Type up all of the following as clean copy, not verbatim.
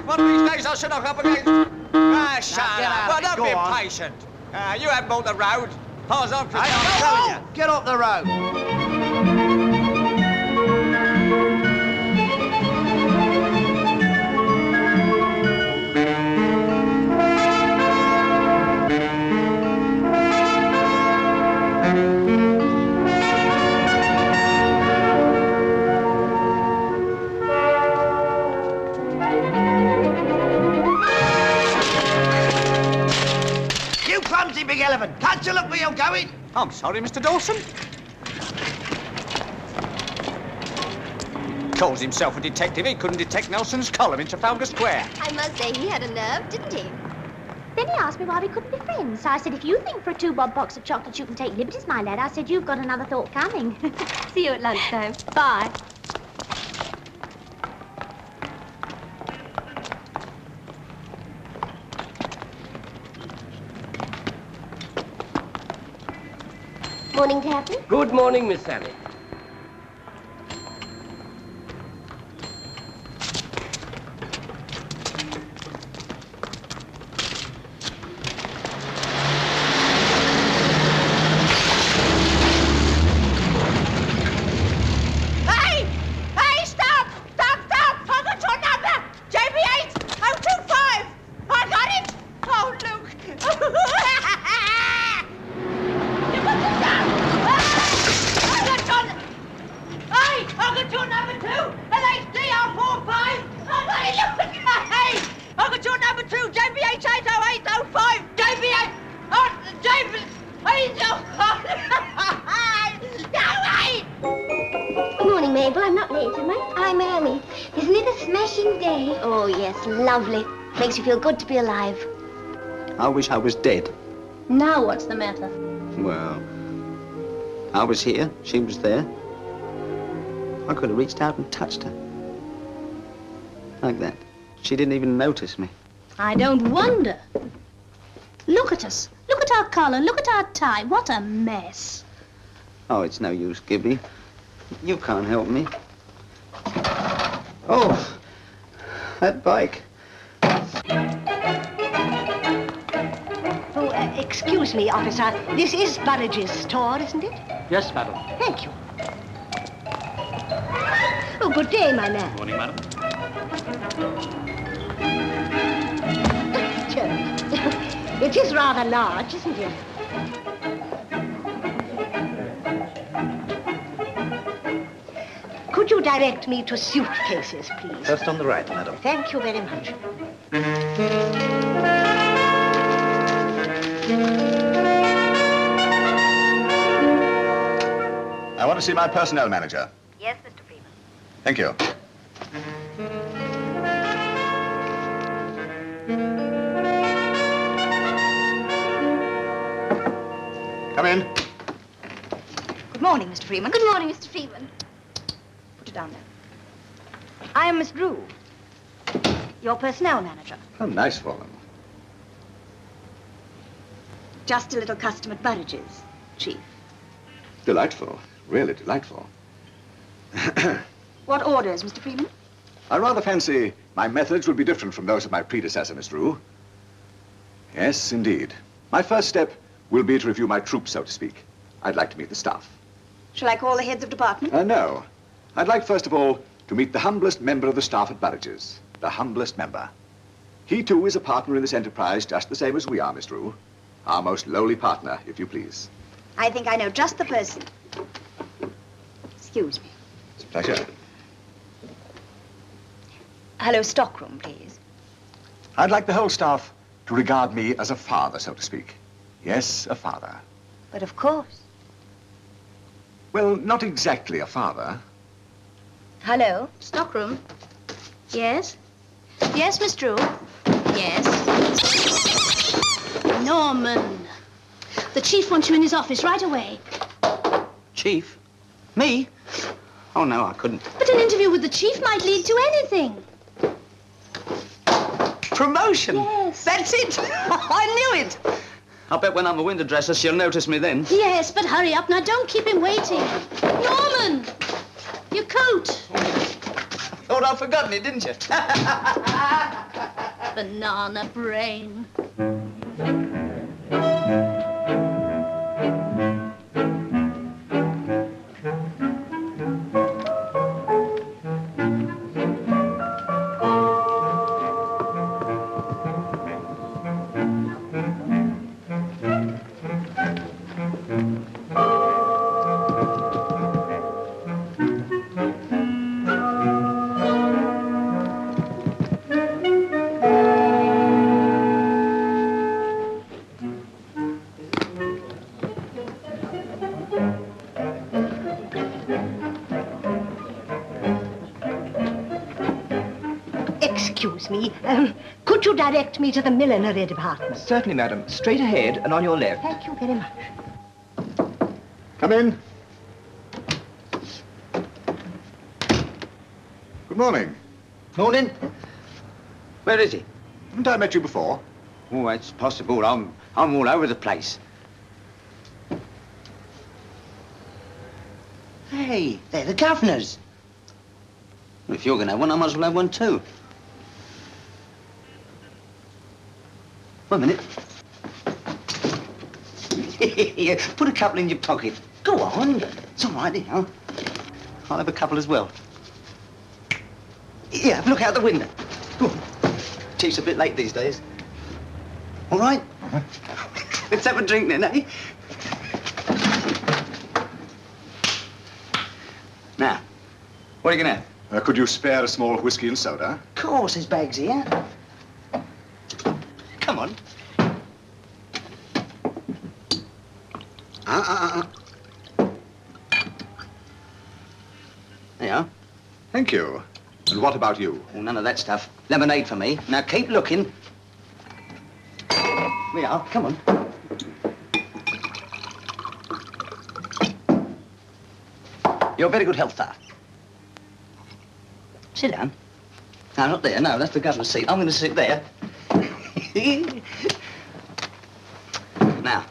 One of these days I should knock up against... Ah, shut up. Well, don't be impatient. You haven't bought the road. Pa's on, Chris. I'm telling you. Get off the road. You clumsy big elephant. Can't you look where you're going? I'm sorry, Mr. Dawson. Calls himself a detective. He couldn't detect Nelson's column in Trafalgar Square. I must say, he had a nerve, didn't he? Then he asked me why we couldn't be friends. So I said, if you think for a 2-bob box of chocolates you can take liberties, my lad, I said, you've got another thought coming. See you at lunchtime. Bye. Morning, Captain. Good morning, Miss Sally. Hey! Hey, stop! Stop, stop! I got your number! JB8 025! I got it! Oh, Luke! You put this down! I got your... Hey! I got your number too! LHD R45! I got it! Hey! I got your number too! JB8 80805! JB8... Oh, JB... Good morning, Mabel. I'm not late, am I? I'm early. Isn't it a smashing day? Oh, yes, lovely. Makes you feel good to be alive. I wish I was dead. Now what's the matter? Well, I was here. She was there. I could have reached out and touched her. Like that. She didn't even notice me. I don't wonder. Look at us. Look at our collar. Look at our tie. What a mess. Oh, it's no use, Gibby. You can't help me. Oh, that bike. Oh, excuse me, officer. This is Burridge's store, isn't it? Yes, madam. Thank you. Oh, good day, my man. Morning, madam. It is rather large, isn't it? Could you direct me to suitcases, please? First on the right, madam. Thank you very much. I want to see my personnel manager. Yes, Mr. Freeman. Thank you. Come in. Good morning, Mr. Freeman. Good morning, Mr. Freeman. Put it down there. I am Miss Drew, your personnel manager. Oh, nice woman. Just a little custom at Burridge's, Chief. Delightful. Really delightful. What orders, Mr. Freeman? I rather fancy my methods will be different from those of my predecessor, Miss Drew. Yes, indeed. My first step will be to review my troops, so to speak. I'd like to meet the staff. Shall I call the heads of department? No. I'd like, first of all, to meet the humblest member of the staff at Burridge's. The humblest member. He, too, is a partner in this enterprise, just the same as we are, Miss Drew. Our most lowly partner, if you please. I think I know just the person. Excuse me. It's a pleasure. Hello, stockroom, please. I'd like the whole staff to regard me as a father, so to speak. Yes, a father. But of course. Well, not exactly a father. Hello? Stockroom. Yes? Yes, Miss Drew? Yes? Norman. The chief wants you in his office right away. Chief? Me? Oh, no, I couldn't. But an interview with the chief might lead to anything. Promotion? Yes. That's it. I knew it. I'll bet when I'm a window dresser, she'll notice me then. Yes, but hurry up now. Don't keep him waiting. Norman! Your coat. Thought I'd forgotten it, didn't you? Banana brain. Excuse me, could you direct me to the millinery department? Certainly, madam. Straight ahead and on your left. Thank you very much. Come in. Good morning. Morning. Where is he? Haven't I met you before? Oh, it's possible. I'm all over the place. Hey, they're the governors. Well, if you're going to have one, I might as well have one too. One minute. Here, put a couple in your pocket. Go on. It's all right, you know. I'll have a couple as well. Yeah, have a look out the window. Go on. Chief's a bit late these days. All right? Let's have a drink then, eh? Now, what are you going to have? Could you spare a small whiskey and soda? Of course, there's bags here. Come on. There you are. Thank you. And what about you? Oh, none of that stuff. Lemonade for me. Now, keep looking. There you are. Come on. You're very good health, sir. Sit down. No, not there. No, that's the governor's seat. I'm going to sit there. Now,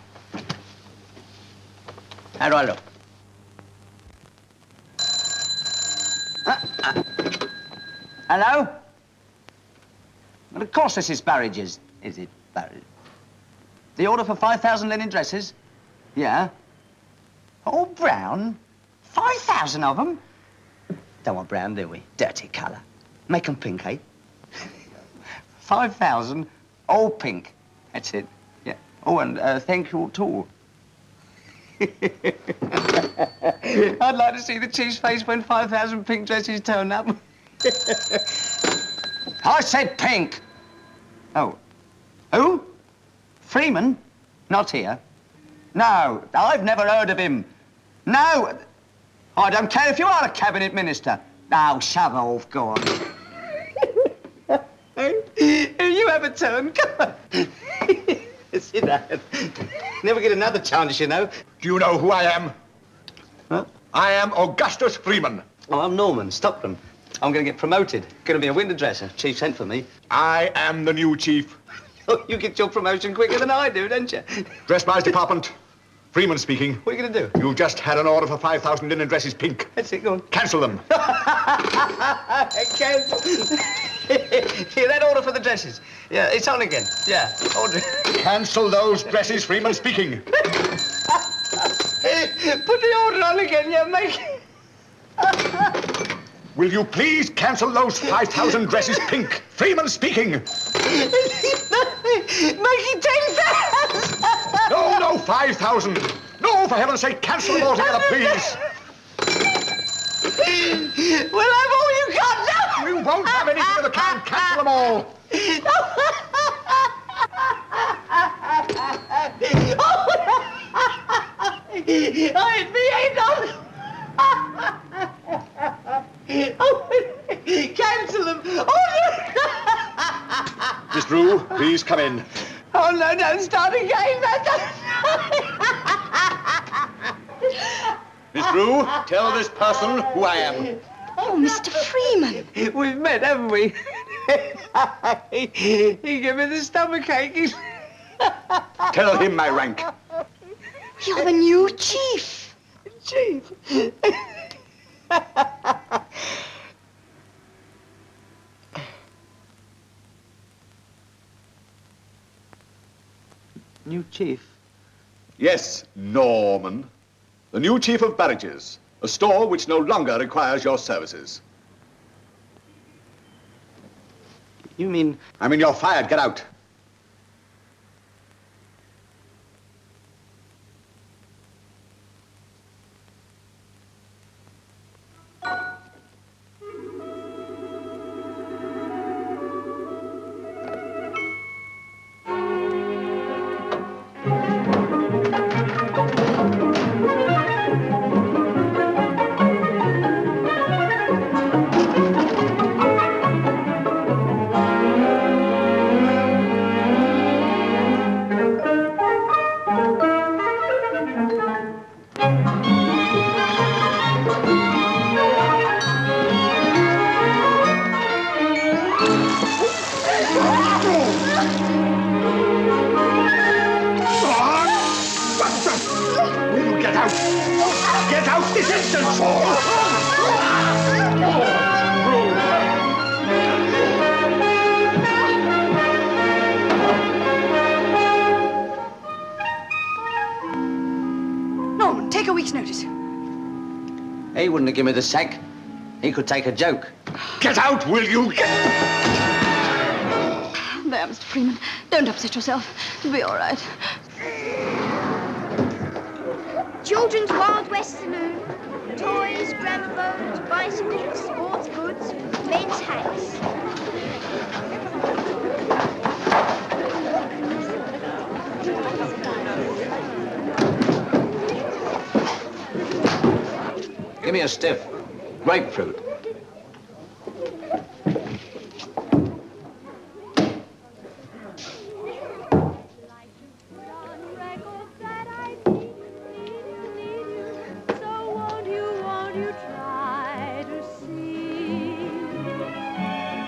how do I look? Hello? Well, of course this is Barridge's. Is it Barridge? The order for 5,000 linen dresses? Yeah. All brown? 5,000 of them? Don't want brown, do we? Dirty colour. Make them pink, eh? 5,000, all pink. That's it. Yeah. Oh, and thank you too. I'd like to see the chief's face when 5,000 pink dresses turn up. I said pink. Oh. Who? Freeman? Not here. No, I've never heard of him. No. I don't care if you are a cabinet minister. Now, shove off, go on. You have a turn, come on. Sit down. Never get another chance, you know. Do you know who I am? Huh? I am Augustus Freeman. Oh, I'm Norman, Stockton. I'm going to get promoted. Going to be a window dresser. Chief sent for me. I am the new chief. Oh, you get your promotion quicker than I do, don't you? Dressmaker's department. Freeman speaking. What are you going to do? You just had an order for 5,000 linen dresses pink. That's it, go on. Cancel them. Cancel. Here, that order for the dresses. Yeah, it's on again. Yeah, order. Cancel those dresses, Freeman speaking. Put the order on again, yeah, make it. Will you please cancel those 5,000 dresses pink? Freeman speaking. Make it 10,000. No, 5,000. No, for heaven's sake, cancel them altogether, please. We'll have all you got now. We won't have anything of the kind. Cancel them all. It ain't on. Cancel them. Miss Drew, please come in. Oh, no, don't start again. Miss Drew, tell this person who I am. Oh, Mr. Freeman. We've met, haven't we? He gave me the stomachache. Tell him my rank. You're the new chief. Chief. New chief? Yes, Norman. The new chief of Barrages. A store which no longer requires your services. You mean... I mean, you're fired. Get out. Get out this instant, Saul! Norman, take a week's notice. He wouldn't have given me the sack. He could take a joke. Get out, will you? There, Mr. Freeman. Don't upset yourself. It'll be all right. Children's Wild West Saloon. Toys, gramophones, bicycles, sports goods, men's hats. Give me a stiff. Grapefruit.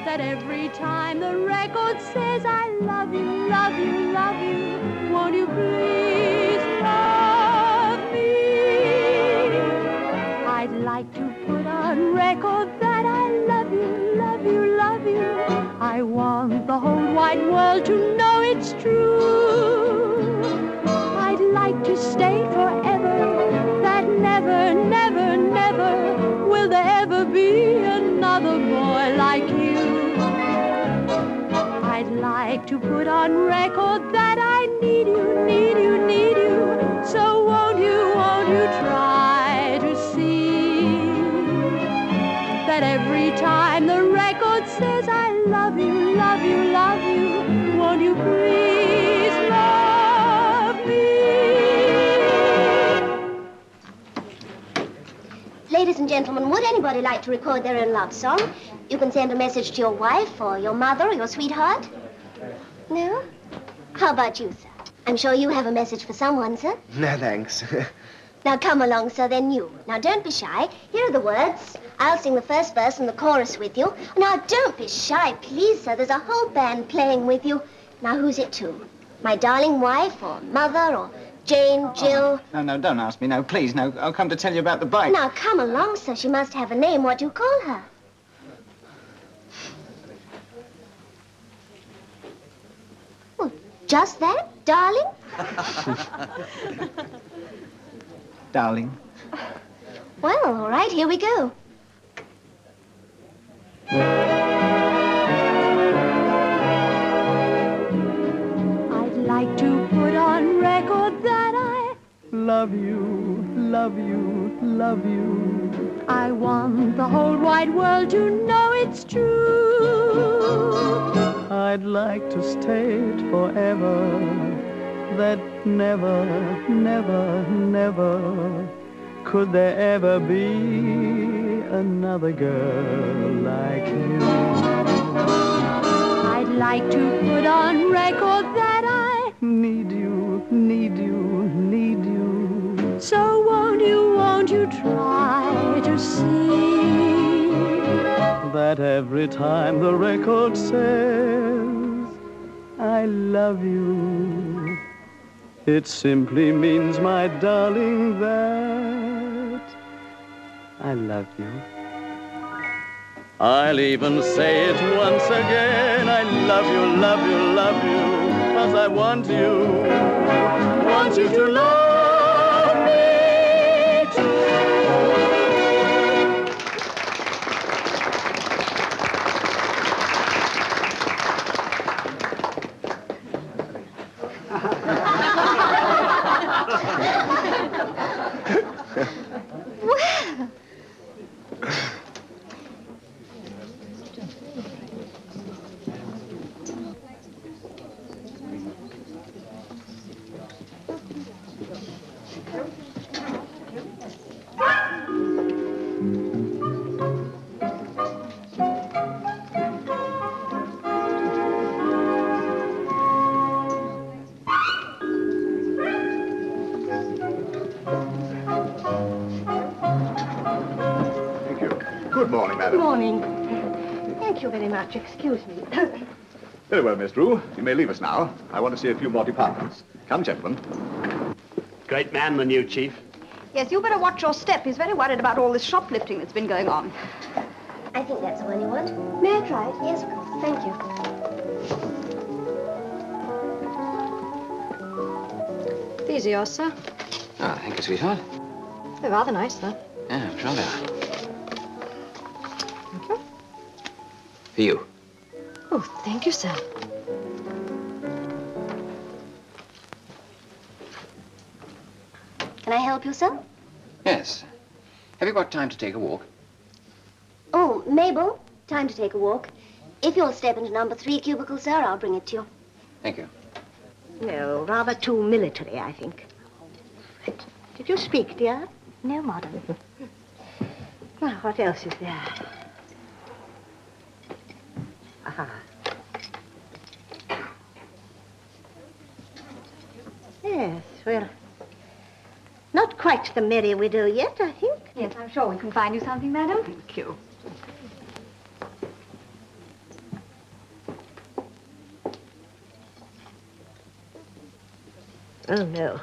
That every time the record says I love you, love you, love you, won't you please love me? I'd like to put on record that I love you, love you, love you. I want the whole wide world to know it's true. I'd like to stay forever, that never, never, never will there ever be another boy like you. I'd like to put on record that I need you, need you, need you. So won't you try to see that every time the record says I love you, love you, love you, won't you please love me? Ladies and gentlemen, would anybody like to record their own love song? You can send a message to your wife or your mother or your sweetheart. No? How about you, sir? I'm sure you have a message for someone, sir. No, thanks. Now come along, sir, then you. Now don't be shy. Here are the words. I'll sing the first verse and the chorus with you. Now don't be shy, please, sir. There's a whole band playing with you. Now who's it to? My darling wife or mother or Jane, Jill? Oh, no, don't ask me. No, please, no. I'll come to tell you about the bike. Now come along, sir. She must have a name. What do you call her? Well, just that, darling? Darling. Well, all right, here we go. I'd like to put on record that I love you, love you, love you. I want the whole wide world to know it's true. I'd like to state forever that never, never, never could there ever be another girl like you. I'd like to put on record that I need you, need you, need you. So won't you try to see that every time the record says I love you, it simply means, my darling, that I love you. I'll even say it once again, I love you, love you, love you, 'cause I want you. want you to love me too. Thank you. Good morning, Good madam. morning. Thank you very much. Excuse me. Very well, Miss Drew. You may leave us now. I want to see a few more departments. Come, gentlemen. Great man, the new chief. Yes, you better watch your step. He's very worried about all this shoplifting that's been going on. I think that's the one you want. May I try it? Yes, of course. Thank you. These are yours, sir. Ah, thank you, sweetheart. They're rather nice, though. Yeah, I'm sure they are. Thank you. For you. Oh, thank you, sir. Can I help you, sir? Yes. Have you got time to take a walk? Oh, Mabel, time to take a walk. If you'll step into number 3 cubicle, sir, I'll bring it to you. Thank you. No, rather too military, I think. Did you speak, dear? No, madam. Well, what else is there? Aha. Yes, well, not quite the Merry Widow yet, I think. Yes, I'm sure we can find you something, madam. Thank you. Oh, no.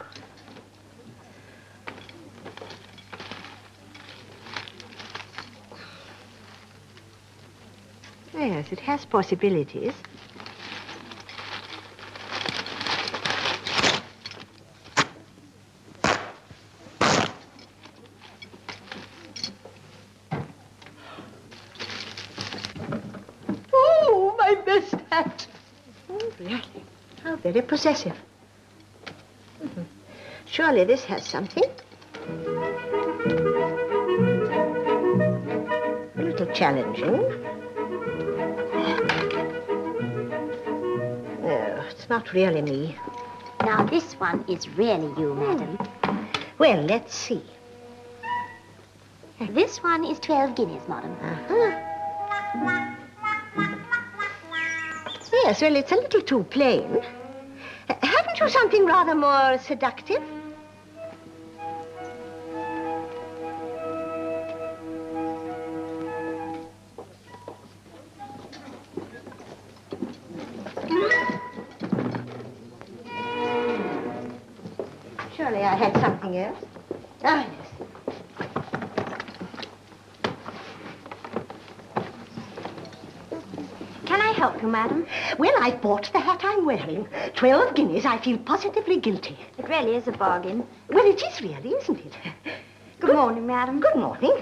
Yes, it has possibilities. Oh, my best hat. Oh, really? How very possessive. Mhm. Surely this has something. A little challenging. No, it's not really me. Now, this one is really you, madam. Well, let's see. This one is 12 guineas, madam. Uh-huh. Yes, well, it's a little too plain. Haven't you something rather more seductive? Surely I had something else. Ah, yes. Can I help you, madam? Well, I bought the hat I'm wearing. 12 guineas. I feel positively guilty. It really is a bargain. Well, it is really, isn't it? Good morning, madam. Good morning.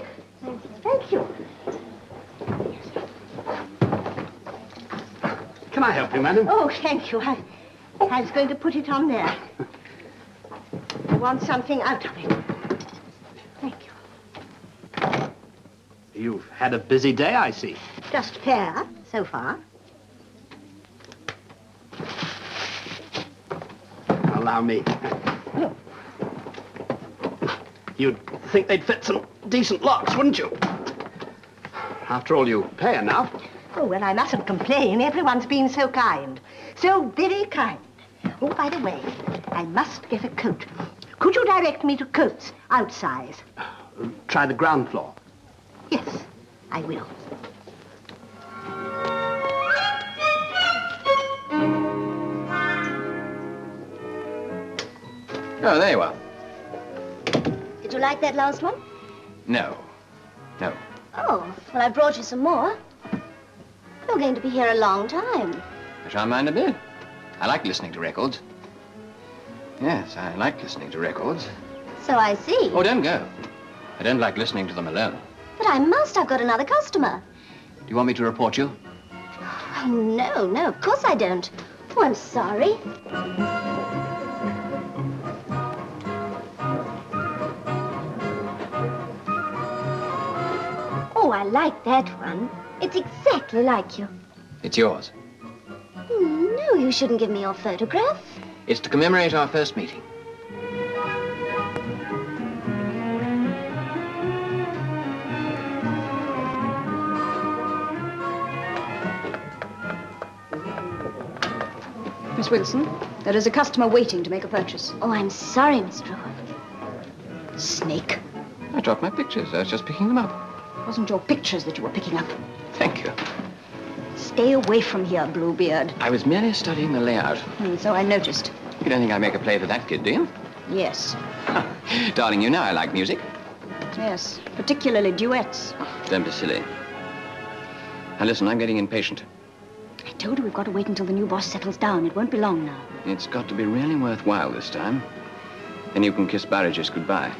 Thank you. Thank you. Can I help you, madam? Oh, thank you. I was going to put it on there. I want something out of it. Thank you. You've had a busy day, I see. Just fair, so far. Allow me. You'd think they'd fit some decent locks, wouldn't you? After all, you pay enough. Oh, well, I mustn't complain. Everyone's been so kind. So very kind. Oh, by the way, I must get a coat. Could you direct me to coats, outsize? Try the ground floor. Yes, I will. Oh, there you are. Did you like that last one? No. No. Oh, well, I brought you some more. You're going to be here a long time. I shan't mind a bit. I like listening to records. Yes, I like listening to records. So I see. Oh, don't go. I don't like listening to them alone. But I must. I've got another customer. Do you want me to report you? Oh, no, of course I don't. Oh, I'm sorry. Oh, I like that one. It's exactly like you. It's yours. No, you shouldn't give me your photograph. It's to commemorate our first meeting. Miss Wilson, there is a customer waiting to make a purchase. Oh, I'm sorry, Miss Drew. Snake. I dropped my pictures. I was just picking them up. It wasn't your pictures that you were picking up. Thank you. Stay away from here, Bluebeard. I was merely studying the layout. So I noticed. You don't think I make a play for that kid, do you? Yes. Darling, you know I like music. Yes, particularly duets. Don't be silly. Now listen, I'm getting impatient. I told you we've got to wait until the new boss settles down. It won't be long now. It's got to be really worthwhile this time. Then you can kiss Burridges goodbye.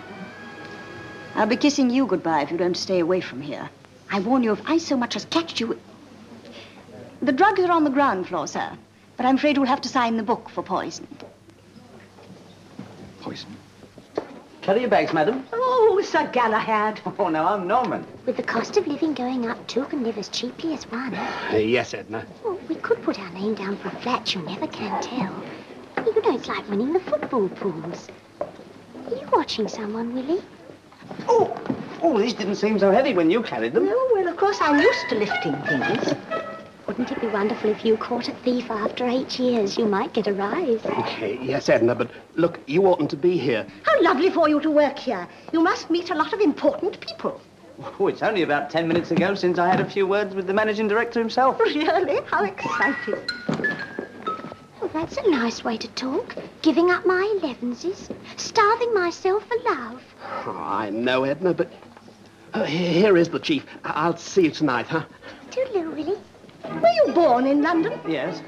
I'll be kissing you goodbye if you don't stay away from here. I warn you, if I so much as catch you... The drugs are on the ground floor, sir. But I'm afraid we'll have to sign the book for poison. Poison? Carry your bags, madam. Oh, Sir Galahad. Oh, no, I'm Norman. With the cost of living going up, two can live as cheaply as one. Yes, Edna. Well, we could put our name down for a flat. You never can tell. You know, it's like winning the football pools. Are you watching someone, Willie? Oh, these didn't seem so heavy when you carried them. Oh, well, of course, I'm used to lifting things. Wouldn't it be wonderful if you caught a thief after 8 years? You might get a rise. Yes, Edna, but look, you oughtn't to be here. How lovely for you to work here. You must meet a lot of important people. Oh, it's only about 10 minutes ago since I had a few words with the managing director himself. Really? How exciting. Well, that's a nice way to talk. Giving up my 11s, starving myself for love. Oh, I know, Edna, but... here is the chief. I'll see you tonight, huh? Toodaloo, Willie. Were you born in London? Yes.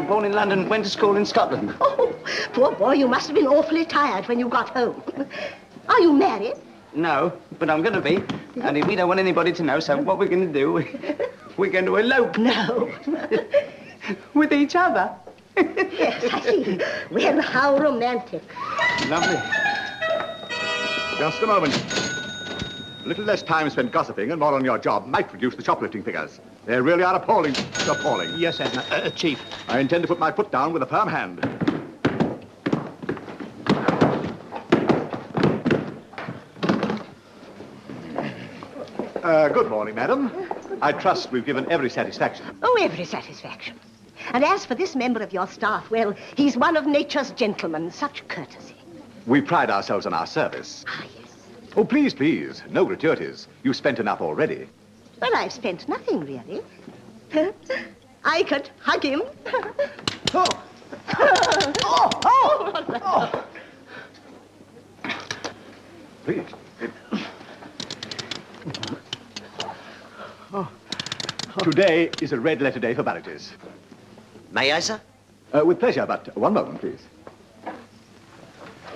Born in London, went to school in Scotland. Oh, poor boy, you must have been awfully tired when you got home. Are you married? No, but I'm going to be. Only we don't want anybody to know, so what we're going to do, we're going to elope. No. With each other. Yes, I see. Well, how romantic. Lovely. Just a moment. A little less time spent gossiping and more on your job might reduce the shoplifting figures. They really are appalling. Appalling. Yes, Edna. Chief. I intend to put my foot down with a firm hand. Good morning, madam. I trust we've given every satisfaction. Oh, every satisfaction. And as for this member of your staff, well, he's one of nature's gentlemen. Such courtesy. We pride ourselves on our service. Ah, yes. Oh, please, please. No gratuities. You've spent enough already. Well, I've spent nothing, really. I could hug him. Please. Today is a red letter day for Burridges. May I, sir? With pleasure, but one moment, please.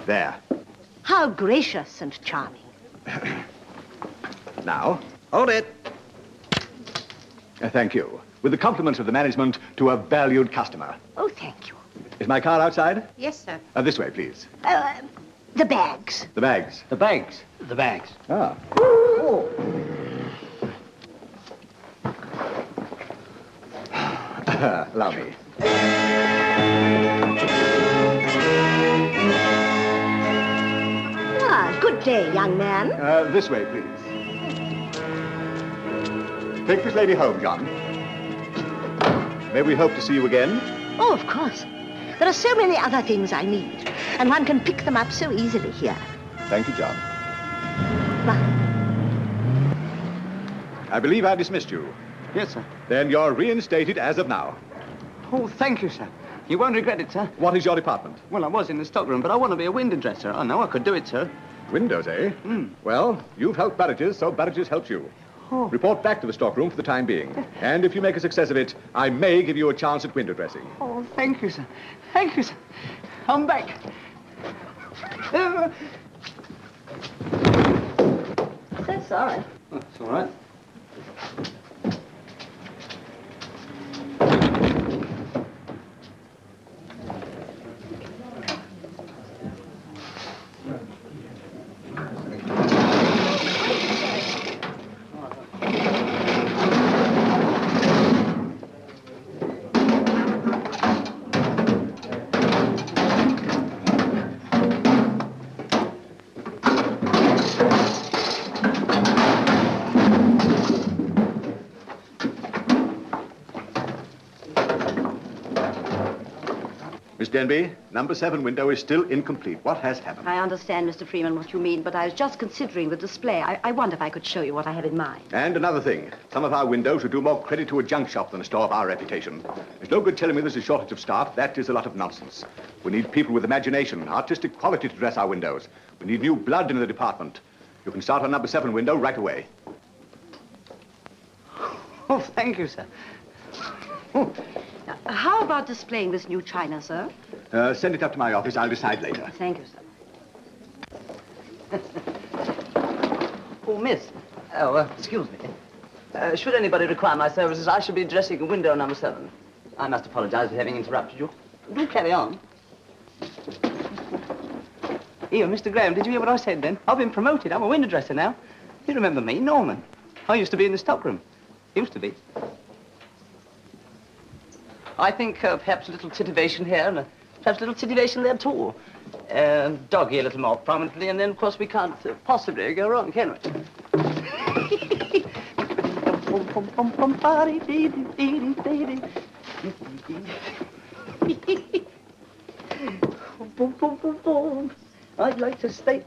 There. How gracious and charming. Now. Hold it. Thank you. With the compliments of the management to a valued customer. Oh, thank you. Is my car outside? Yes, sir. This way, please. The bags. The bags. The bags. The bags. Ah. Allow me. Ah, good day, young man. This way, please. Take this lady home, John. May we hope to see you again? Oh, of course. There are so many other things I need, and one can pick them up so easily here. Thank you, John. Bye. I believe I dismissed you. Yes, sir. Then you're reinstated as of now. Oh, thank you, sir. You won't regret it, sir. What is your department? Well, I was in the stockroom, but I want to be a window dresser. Oh, no, I could do it, sir. Windows, eh? Well, you've helped Burridges, so Burridges helps you. Oh. Report back to the stockroom for the time being. And if you make a success of it, I may give you a chance at window dressing. Oh, thank you, sir. Thank you, sir. I'm back. So sorry. That's all right. Miss Denby, number 7 window is still incomplete. What has happened? I understand, Mr. Freeman, what you mean, but I was just considering the display. I wonder if I could show you what I have in mind. And another thing, some of our windows would do more credit to a junk shop than a store of our reputation. There's no good telling me there's a shortage of staff. That is a lot of nonsense. We need people with imagination, artistic quality to dress our windows. We need new blood in the department. You can start on number 7 window right away. Oh, thank you, sir. How about displaying this new china, sir? Send it up to my office. I'll decide later. Thank you, sir. Oh, miss. Oh, excuse me. Should anybody require my services, I shall be dressing window number 7. I must apologize for having interrupted you. Do carry on. Here, Mr. Graham, did you hear what I said then? I've been promoted. I'm a window dresser now. You remember me, Norman. I used to be in the stockroom. Used to be. I think perhaps a little titivation here and perhaps a little titivation there too. Doggy a little more prominently, and then, of course, we can't possibly go wrong, can we? I'd like to stay.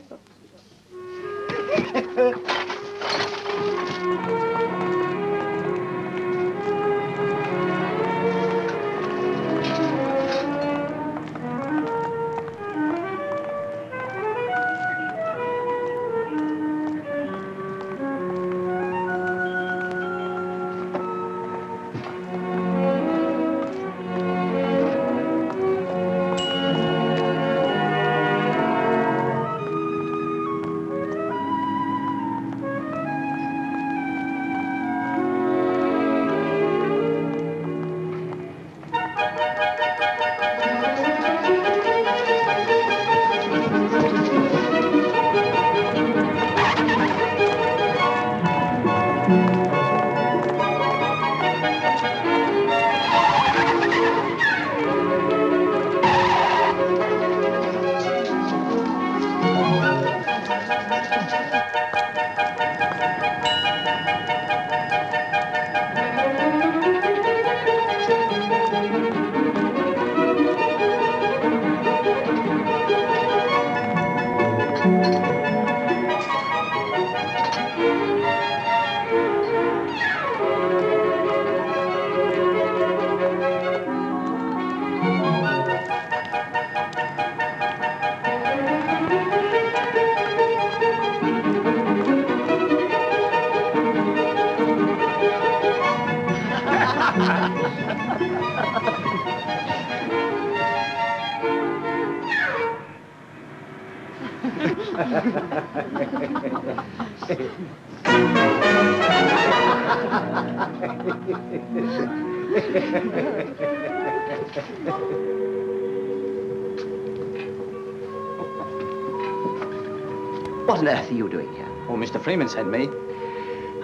What on earth are you doing here? Oh, Mr. Freeman sent me.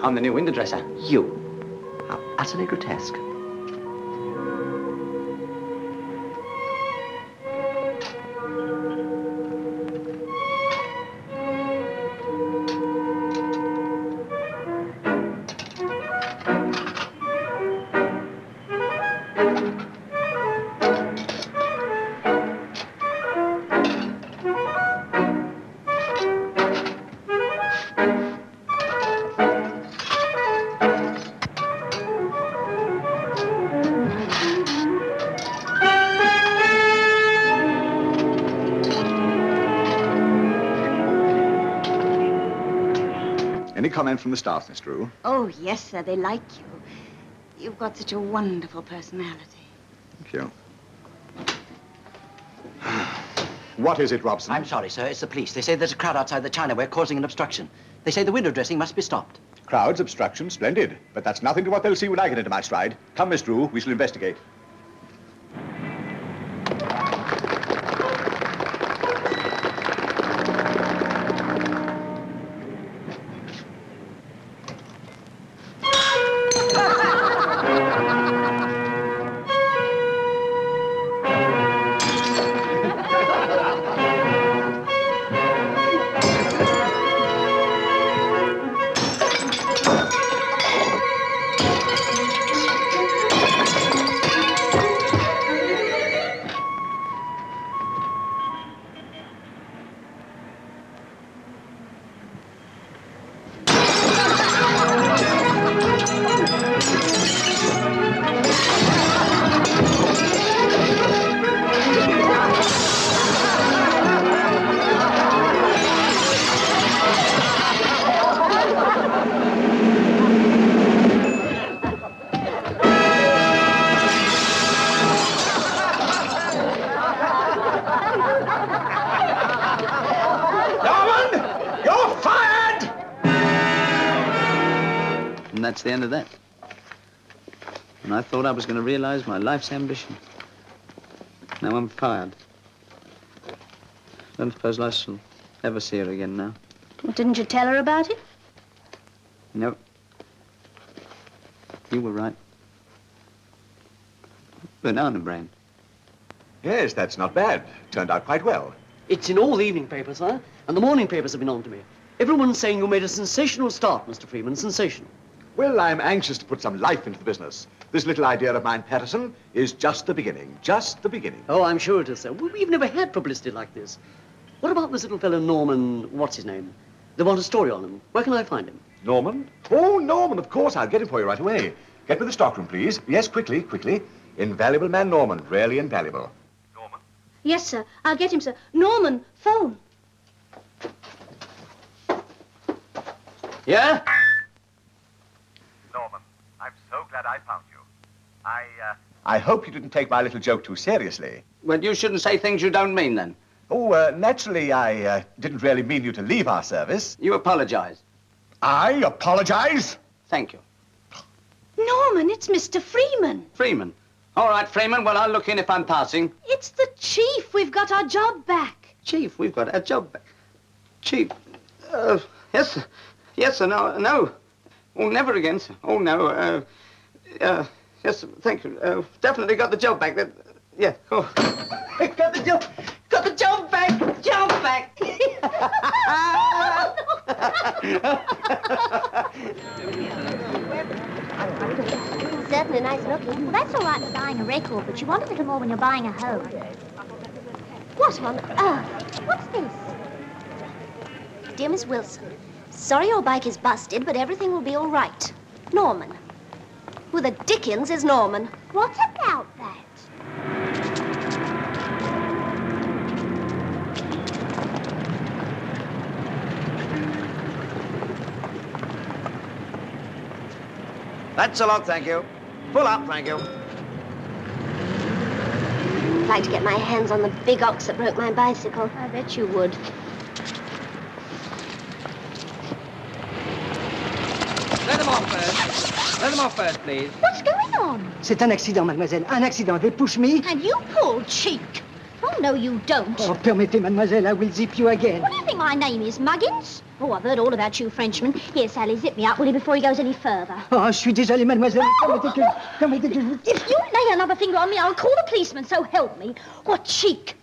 I'm the new window dresser. You? How utterly grotesque. Any comment from the staff, Miss Drew? Oh, yes, sir, they like you. You've got such a wonderful personality. Thank you. What is it, Robson? I'm sorry, sir. It's the police. They say there's a crowd outside the Chinaware causing an obstruction. They say the window dressing must be stopped. Crowds, obstruction, splendid. But that's nothing to what they'll see when I get into my stride. Come, Miss Drew, we shall investigate. And that's the end of that. And I thought I was going to realize my life's ambition. Now I'm fired. Don't suppose I shall ever see her again now. Well, didn't you tell her about it? No. You were right. Banana brain. Yes, that's not bad. Turned out quite well. It's in all the evening papers, sir, and the morning papers have been on to me. Everyone's saying you made a sensational start, Mr. Freeman. Sensational. Well, I'm anxious to put some life into the business. This little idea of mine, Patterson, is just the beginning. Just the beginning. Oh, I'm sure it is, sir. We've never had publicity like this. What about this little fellow, Norman, what's his name? They want a story on him. Where can I find him? Norman? Oh, Norman, of course. I'll get him for you right away. Get me the stockroom, please. Yes, quickly, quickly. Invaluable man, Norman. Really invaluable. Yes, sir. I'll get him, sir. Norman, phone. Yeah? Norman, I'm so glad I found you. I hope you didn't take my little joke too seriously. Well, you shouldn't say things you don't mean, then. Oh, naturally, I didn't really mean you to leave our service. You apologize. I apologize? Thank you. Norman, it's Mr. Freeman. Freeman. All right, Freeman. Well, I'll look in if I'm passing. It's the chief. We've got our job back. Chief, we've got our job back. Chief, yes, sir. Yes, sir. No. Oh, never again, sir. Oh, no. Yes, sir. Thank you. Definitely got the job back. Yeah. Oh. Got the job back. Job back. Certainly nice looking. Well, that's all right for buying a record, but you want a little more when you're buying a home. What on earth? What's this? Dear Miss Wilson, sorry your bike is busted, but everything will be all right. Norman. Who the dickens is Norman? What about that? That's a lot, thank you. Pull up, thank you. I'd like to get my hands on the big ox that broke my bicycle. I bet you would. Let them off first. Let them off first, please. What's going on? C'est un accident, mademoiselle. Un accident. They push me. And you pulled cheek. Oh, no, you don't. Oh, permettez, mademoiselle. I will zip you again. What do you think my name is, Muggins? Oh, I've heard all about you Frenchmen. Here, Sally, zip me up, will you, before he goes any further? Oh, je suis désolé, mademoiselle. Permettez que je vous... If you lay another finger on me, I'll call the policeman, so help me. What cheek?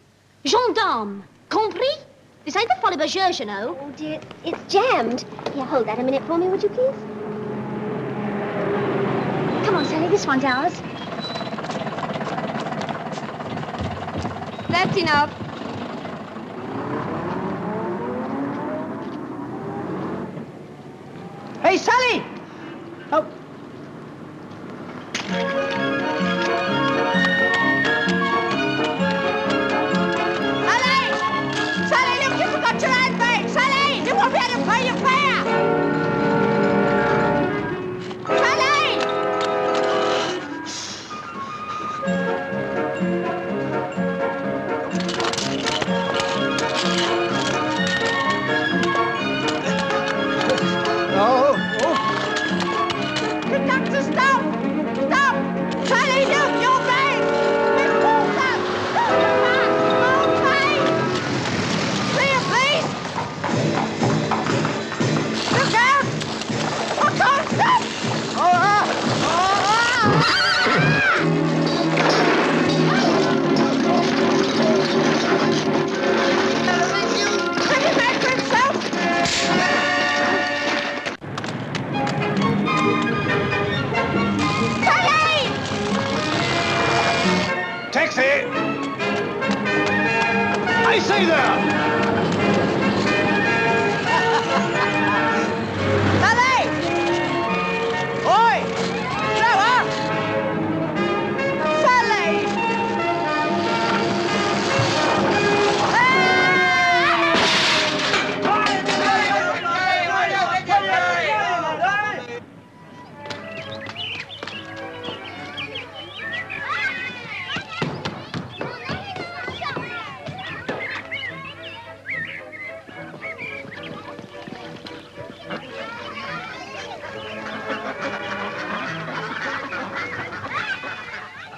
Gendarme. Compris? This ain't the Folie Bergère, you know. Oh, dear, it's jammed. Here, hold that a minute for me, would you please? Come on, Sally, this one's ours. That's enough. Hey, Sally! Oh. Sally, look, you forgot your handbag. Sally, you won't be able to pay your fare. Sally! I say there! Sally! Oi! Flower! Sally!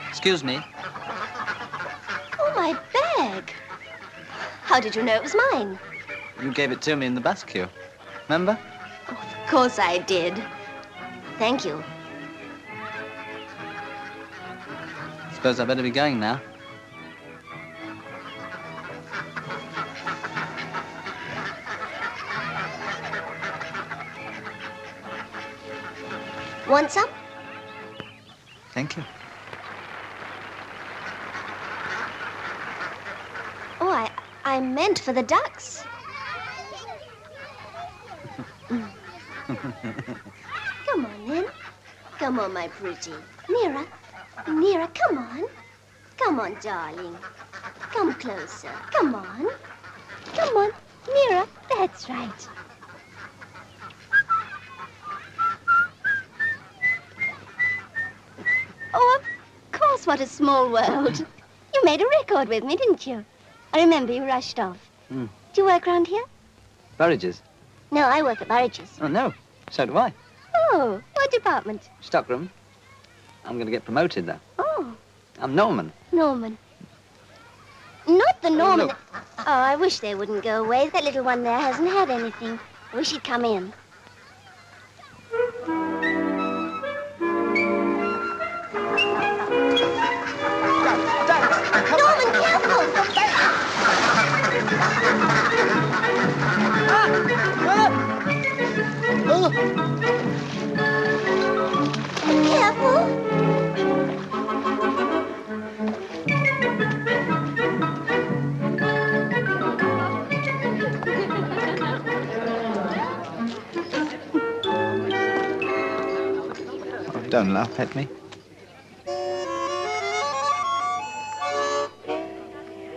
Excuse me. Oh, my bag. How did you know it was mine? You gave it to me in the bus queue. Remember? Of course I did. Thank you. Suppose I better be going now. Want some? Thank you. Oh, I meant for the ducks. Come on, then. Come on, my pretty. Nearer. Nearer, come on. Come on, darling. Come closer. Come on. Come on. Nearer. That's right. Oh, of course, what a small world. You made a record with me, didn't you? I remember you rushed off. Hmm. Do you work round here? Burridge's? No, I work at Burridge's. Oh, no. So do I. Oh, what department? Stockroom. I'm going to get promoted, though. Oh, I'm Norman. Norman. Not the Norman. look. Oh, I wish they wouldn't go away. That little one there hasn't had anything. I wish he'd come in. Norman, careful! Oh, don't laugh at me.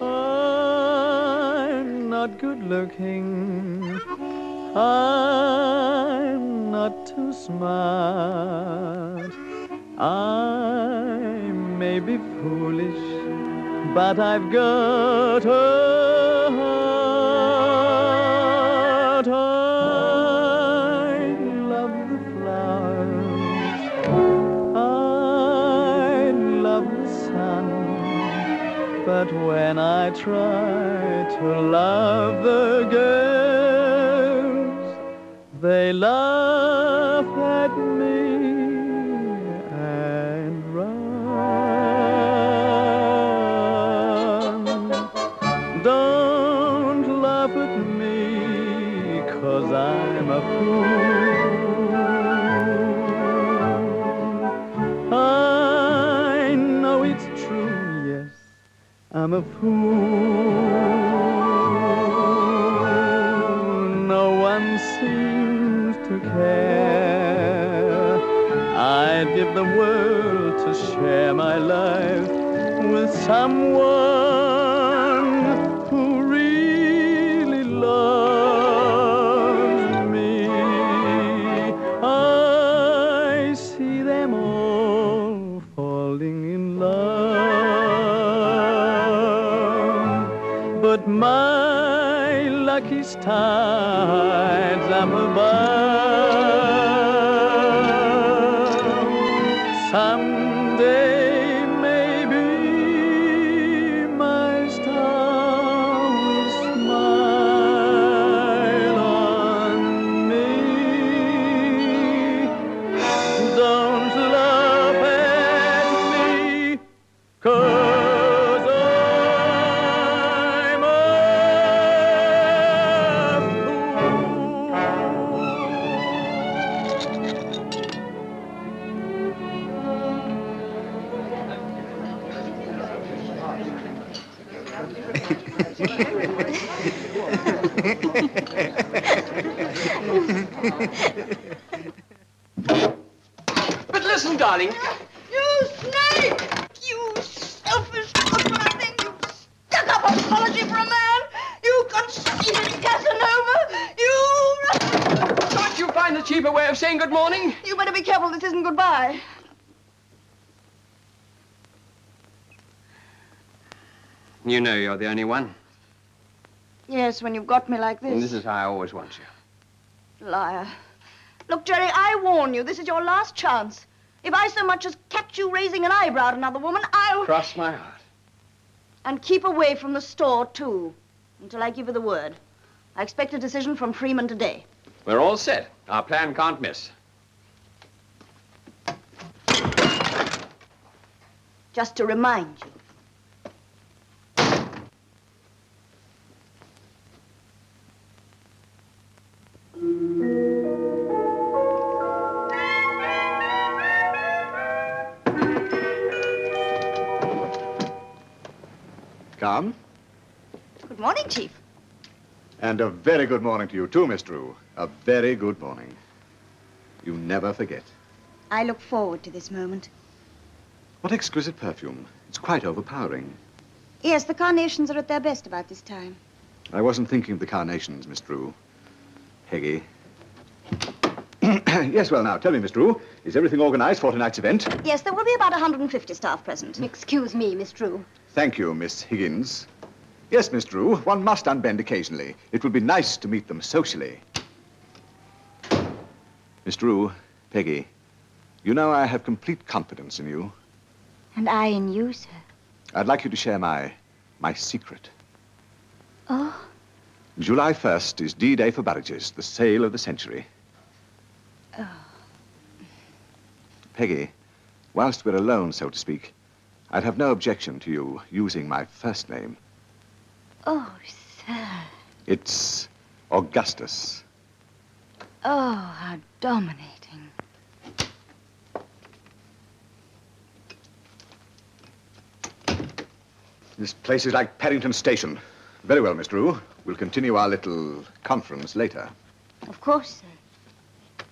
I'm not good looking. I'm not too smart. I may be foolish, but I've got a heart. I love the flowers. I love the sun. But when I try to love the girls, they laugh at me and run. Don't laugh at me, 'cause I'm a fool. I know it's true, yes, I'm a fool. No one seems to care. I'd give the world to share my life with someone who really loves me. I see them all falling in love, but my lucky star's up above. Someday, maybe, my star will smile on me. Don't laugh at me, 'cause I'm a fool. But listen, darling. You snake! You selfish good-for-nothing! You stuck-up apology for a man! You conceited Casanova! You... Can't you find a cheaper way of saying good morning? You better be careful this isn't goodbye. You know you're the only one. Yes, when you've got me like And this. this is how I always want you. Liar. Look, Jerry, I warn you, this is your last chance. If I so much as catch you raising an eyebrow at another woman, I'll... Cross my heart. And keep away from the store, too, until I give you the word. I expect a decision from Freeman today. We're all set. Our plan can't miss. Just to remind you. Come. Good morning, Chief. And a very good morning to you, too, Miss Drew. A very good morning. You never forget. I look forward to this moment. What exquisite perfume. It's quite overpowering. Yes, the carnations are at their best about this time. I wasn't thinking of the carnations, Miss Drew. Peggy. Yes, well, now, tell me, Miss Drew, is everything organized for tonight's event? Yes, there will be about 150 staff present. Excuse me, Miss Drew. Thank you, Miss Higgins. Yes, Miss Drew, one must unbend occasionally. It would be nice to meet them socially. Miss Drew, Peggy, you know I have complete confidence in you. And I in you, sir. I'd like you to share my secret. Oh? July 1st is D-Day for Burridge's, the sale of the century. Oh. Peggy, whilst we're alone, so to speak, I'd have no objection to you using my first name. Oh, sir. It's Augustus. Oh, how dominating. This place is like Paddington Station. Very well, Miss Drew. We'll continue our little conference later. Of course, sir.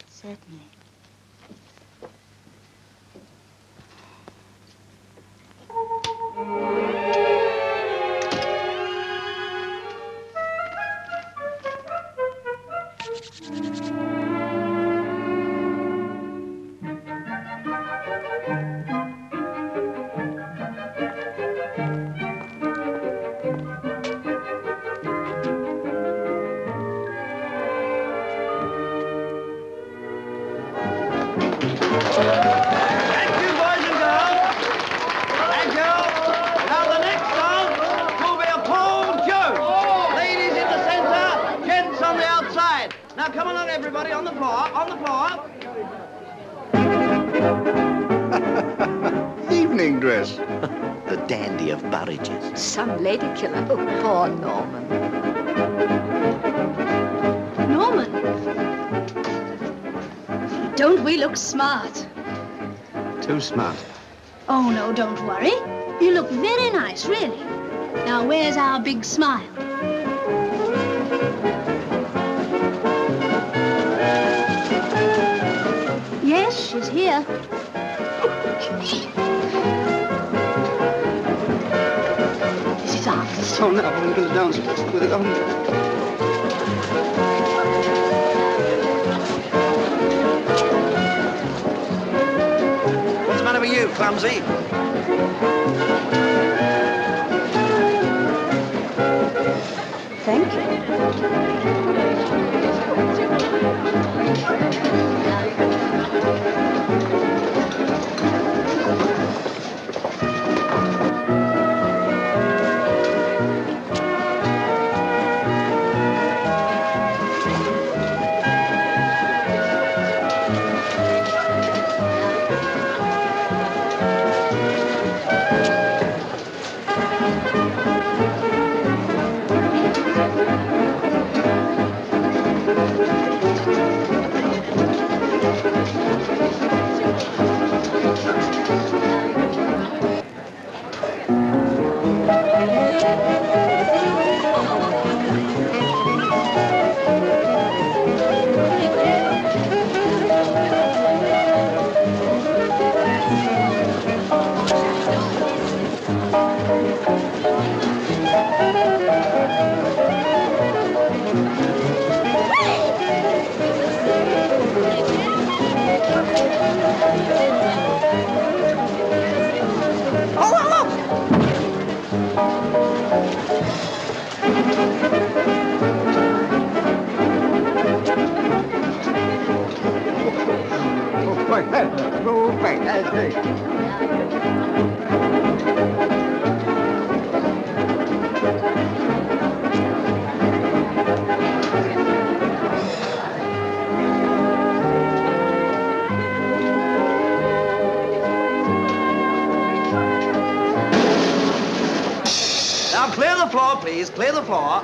Certainly. Thank you, boys and girls. Thank you. Now, the next song will be a Paul Jones. Ladies in the center, gents on the outside. Now, come along, everybody, on the floor, on the floor. Evening dress. The dandy of Burridge's. Some lady killer. Oh, poor Norman. Norman! Don't we look smart? Too smart. Oh, no, don't worry. You look very nice, really. Now, where's our big smile? Yes, she's here. This is ours. Oh, no, I'm going to dance with it on. What's the matter with you, clumsy? Thank you. Now clear the floor, please. Clear the floor.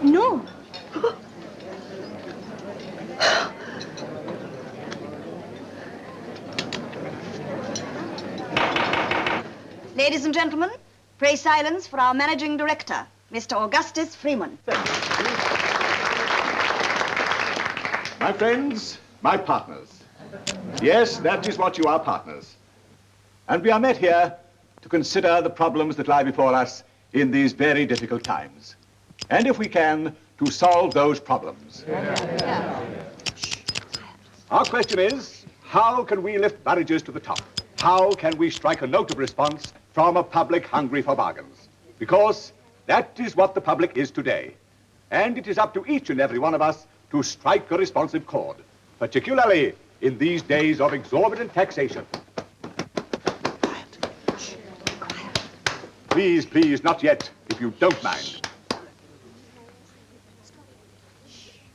No. Ladies and gentlemen, pray silence for our managing director, Mr. Augustus Freeman. My friends, my partners. Yes, that is what you are, partners. And we are met here to consider the problems that lie before us in these very difficult times. And if we can, to solve those problems. Our question is, how can we lift Burridges to the top? How can we strike a note of response from a public hungry for bargains? Because that is what the public is today. And it is up to each and every one of us to strike a responsive chord, particularly in these days of exorbitant taxation. Please, please, not yet, if you don't mind.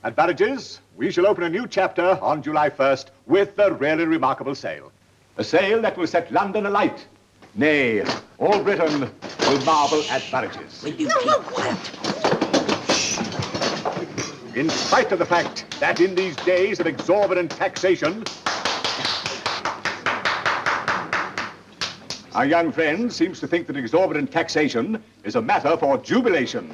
At Burridges, we shall open a new chapter on July 1st with a really remarkable sale. A sale that will set London alight. Nay, all Britain will marvel at Burridges. Will you keep quiet? In spite of the fact that in these days of exorbitant taxation, our young friend seems to think that exorbitant taxation is a matter for jubilation.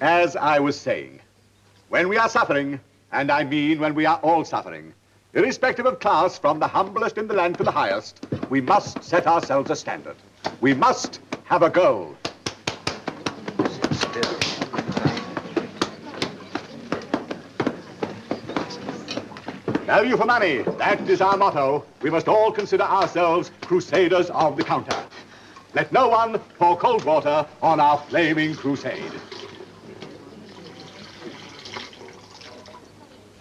As I was saying, when we are suffering, and I mean when we are all suffering, irrespective of class, from the humblest in the land to the highest, we must set ourselves a standard. We must have a goal. Value for money, that is our motto. We must all consider ourselves crusaders of the counter. Let no one pour cold water on our flaming crusade.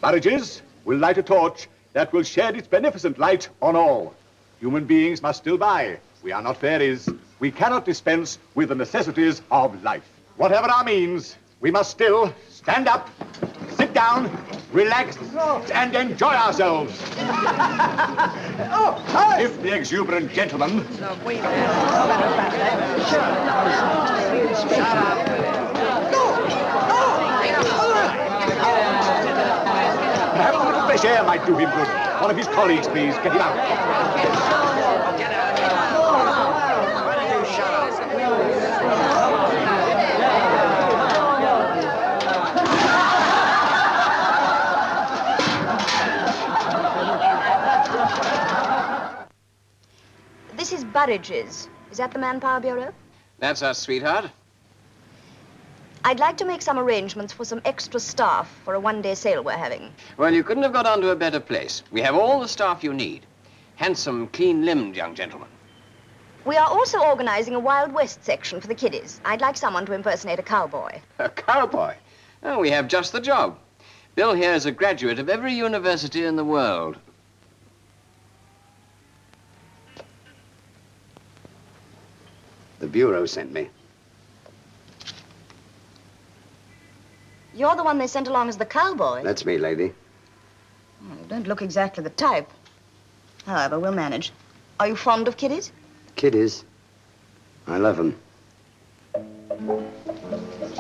Burridges will light a torch that will shed its beneficent light on all. Human beings must still buy. We are not fairies. We cannot dispense with the necessities of life. Whatever our means, we must still stand up, sit down, relax, and enjoy ourselves. If the exuberant gentleman... Perhaps a little fresh air might do him good. One of his colleagues, please. Get him out. This is Burridges. Is that the Manpower Bureau? That's us, sweetheart. I'd like to make some arrangements for some extra staff for a one-day sale we're having. Well, you couldn't have got onto a better place. We have all the staff you need. Handsome, clean-limbed young gentlemen. We are also organizing a Wild West section for the kiddies. I'd like someone to impersonate a cowboy. A cowboy? Oh, we have just the job. Bill here is a graduate of every university in the world. The Bureau sent me. You're the one they sent along as the cowboy. That's me, lady. Oh, you don't look exactly the type. However, we'll manage. Are you fond of kiddies? Kiddies. I love them.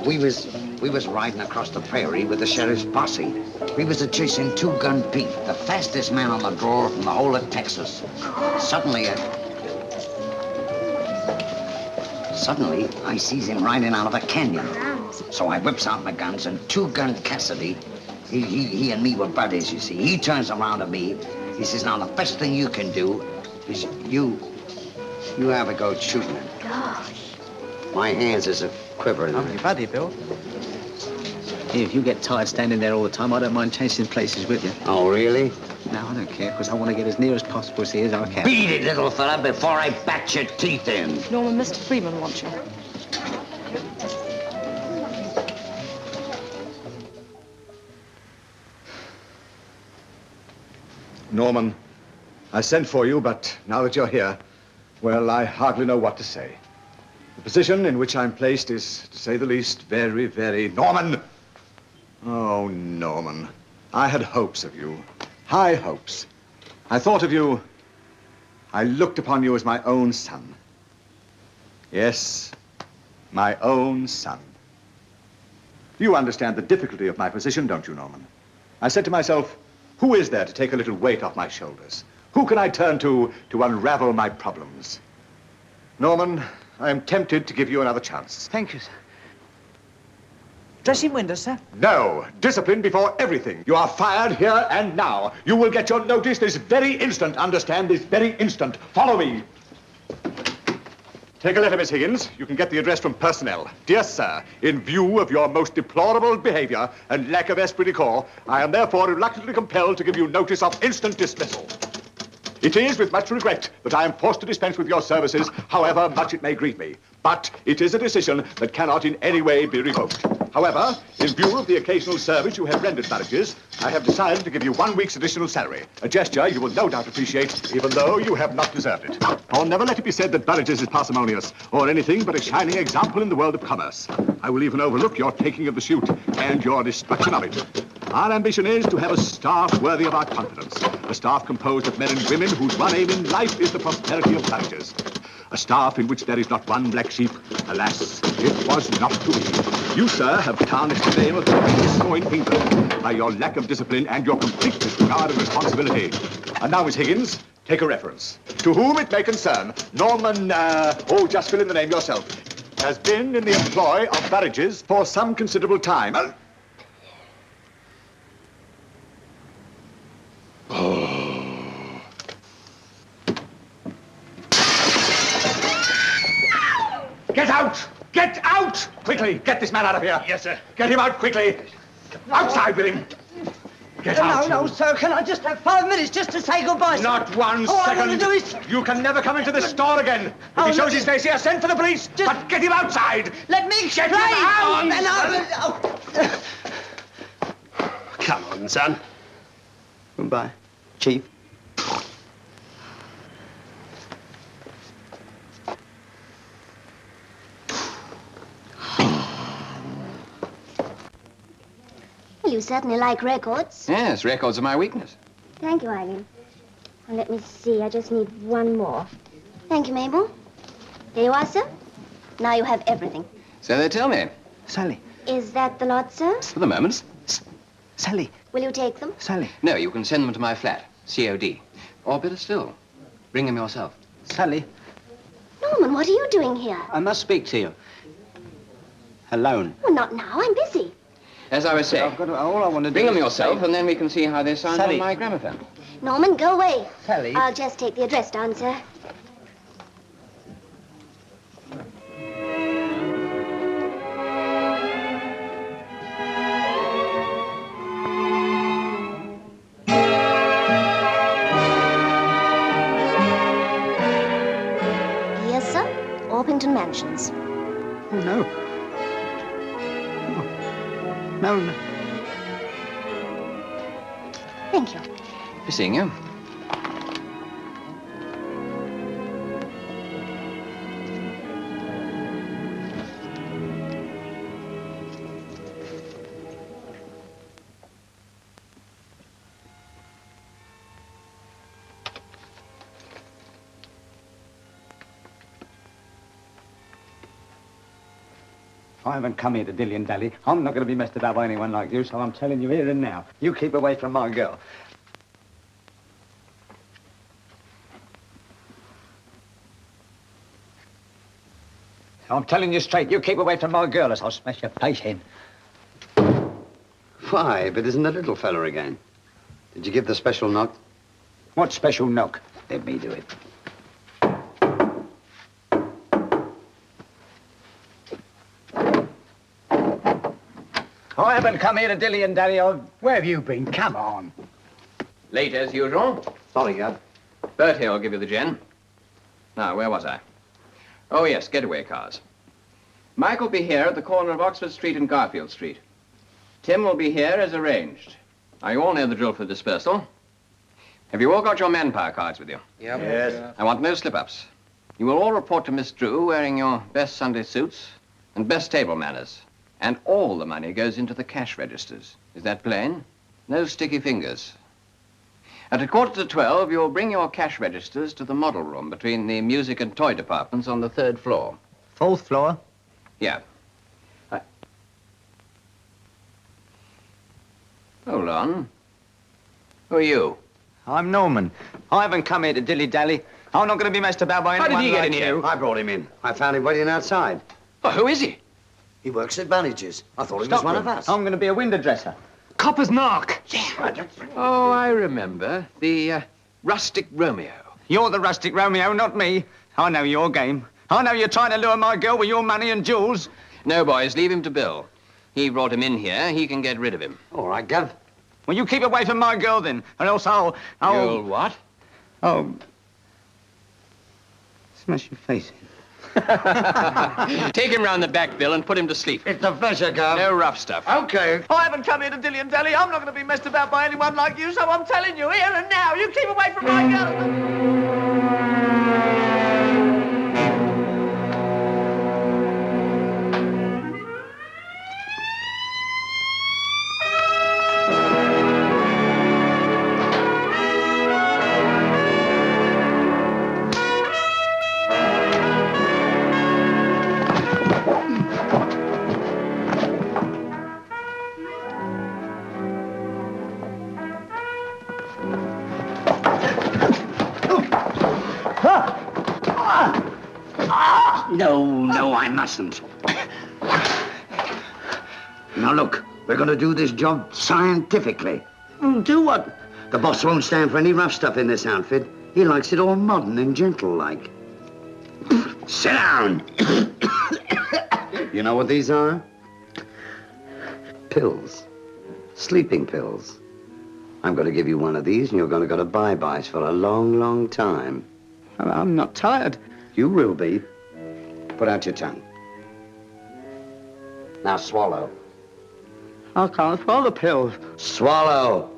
We was riding across the prairie with the sheriff's posse. We was a-chasing Two-Gun Pete, the fastest man on the draw from the whole of Texas. Suddenly, I sees him riding out of a canyon. So I whips out my guns, and Two-Gun Cassidy, he and me were buddies, you see. He turns around to me. He says, now, the best thing you can do is you have a go shooting him. Gosh. My hands is a quivering. I'm your buddy, Bill. If you get tired standing there all the time, I don't mind changing places with you. Oh, really? No, I don't care, because I want to get as near as possible to you as I can. Beat it, little fella, before I bat your teeth in. Norman, Mr. Freeman wants you. Norman, I sent for you, but now that you're here, well, I hardly know what to say. The position in which I'm placed is, to say the least, very, very... Norman! Oh, Norman. I had hopes of you. High hopes. I thought of you... I looked upon you as my own son. Yes, my own son. You understand the difficulty of my position, don't you, Norman? I said to myself, who is there to take a little weight off my shoulders? Who can I turn to unravel my problems? Norman, I am tempted to give you another chance. Thank you, sir. Dressing windows, sir? No. Discipline before everything. You are fired here and now. You will get your notice this very instant. Understand? This very instant. Follow me. Take a letter, Miss Higgins. You can get the address from personnel. Dear sir, in view of your most deplorable behavior and lack of esprit de corps, I am therefore reluctantly compelled to give you notice of instant dismissal. It is with much regret that I am forced to dispense with your services, however much it may grieve me. But it is a decision that cannot in any way be revoked. However, in view of the occasional service you have rendered Burridge's, I have decided to give you 1 week's additional salary. A gesture you will no doubt appreciate, even though you have not deserved it. For never let it be said that Burridge's is parsimonious, or anything but a shining example in the world of commerce. I will even overlook your taking of the shoot and your destruction of it. Our ambition is to have a staff worthy of our confidence. A staff composed of men and women whose one aim in life is the prosperity of Burridge's. A staff in which there is not one black sheep. Alas, it was not to be. You, sir, have tarnished the name of the greatest store in England by your lack of discipline and your complete disregard of responsibility. And now, Miss Higgins, take a reference. To whom it may concern, Norman, just fill in the name yourself, has been in the employ of Burridge's for some considerable time. Get out! Get out! Quickly, get this man out of here. Yes, sir. Get him out quickly. Outside with him. Get out. No, sir. Can I just have 5 minutes just to say goodbye, sir? Not 1 All second. I want to do is... You can never come into this store again. If he shows his face here, send for the police. But get him outside. Let me explain. Get him out! And Come on, son. Goodbye, Chief. Well, you certainly like records. Yes, records are my weakness. Thank you, Eileen. Now, let me see. I just need 1 more. Thank you, Mabel. Here you are, sir. Now you have everything. So they tell me. Sally. Is that the lot, sir? For the moment. Sally. Will you take them? Sally. No, you can send them to my flat. COD. Or better still, bring them yourself. Sally. Norman, what are you doing here? I must speak to you. Alone. Well, not now. I'm busy. As I was saying, All I want to do bring them is yourself, say- and then we can see how they sound Sally. on my gramophone. Norman, go away. Sally. I'll just take the address down, sir. Yes, sir. Orpington Mansions. Oh, no. No, no. Thank you. Be seeing you. I haven't come here to dilly-and-dally. I'm not going to be messed about by anyone like you, so I'm telling you here and now. You keep away from my girl. I'm telling you straight, you keep away from my girl, or I'll smash your face in. Why, if it isn't the little fella again. Did you give the special knock? What special knock? Let me do it. I haven't come here to dilly-and-dally. Where have you been? Come on. Late as usual. Sorry, Gov. Bert here will give you the gin. Now, where was I? Oh, yes, getaway cars. Mike will be here at the corner of Oxford Street and Garfield Street. Tim will be here as arranged. Now, you all know the drill for dispersal. Have you all got your manpower cards with you? Yep. Yes. I want no slip-ups. You will all report to Miss Drew wearing your best Sunday suits and best table manners. And all the money goes into the cash registers. Is that plain? No sticky fingers. At 11:45, you'll bring your cash registers to the model room between the music and toy departments on the 3rd floor. 4th floor? Yeah. Hold on. Who are you? I'm Norman. I haven't come here to dilly-dally. I'm not going to be messed about by How anyone did he get like in here? you. I brought him in. I found him waiting outside. Well, who is he? He works at Bandages. I thought he was one of us. I'm going to be a window dresser. Copper's Knock. Yeah. Oh, I remember. The Rustic Romeo. You're the rustic Romeo, not me. I know your game. I know you're trying to lure my girl with your money and jewels. No, boys, leave him to Bill. He brought him in here. He can get rid of him. All right, Gov. Well, you keep away from my girl, then, or else I'll... You'll what? Oh. Smash your face in. Take him round the back, Bill, and put him to sleep. It's a pleasure, Gov. No rough stuff. Okay. I haven't come here to dilly-and-dally. I'm not going to be messed about by anyone like you, so I'm telling you here and now, you keep away from my girl. No, I mustn't. Now, look, we're going to do this job scientifically. Do what? The boss won't stand for any rough stuff in this outfit. He likes it all modern and gentle-like. Sit down. You know what these are? Pills. Sleeping pills. I'm going to give you one of these, and you're going to go to bye-byes for a long, long time. I'm not tired. You will be. Put out your tongue. Now swallow. I can't swallow the pills. Swallow.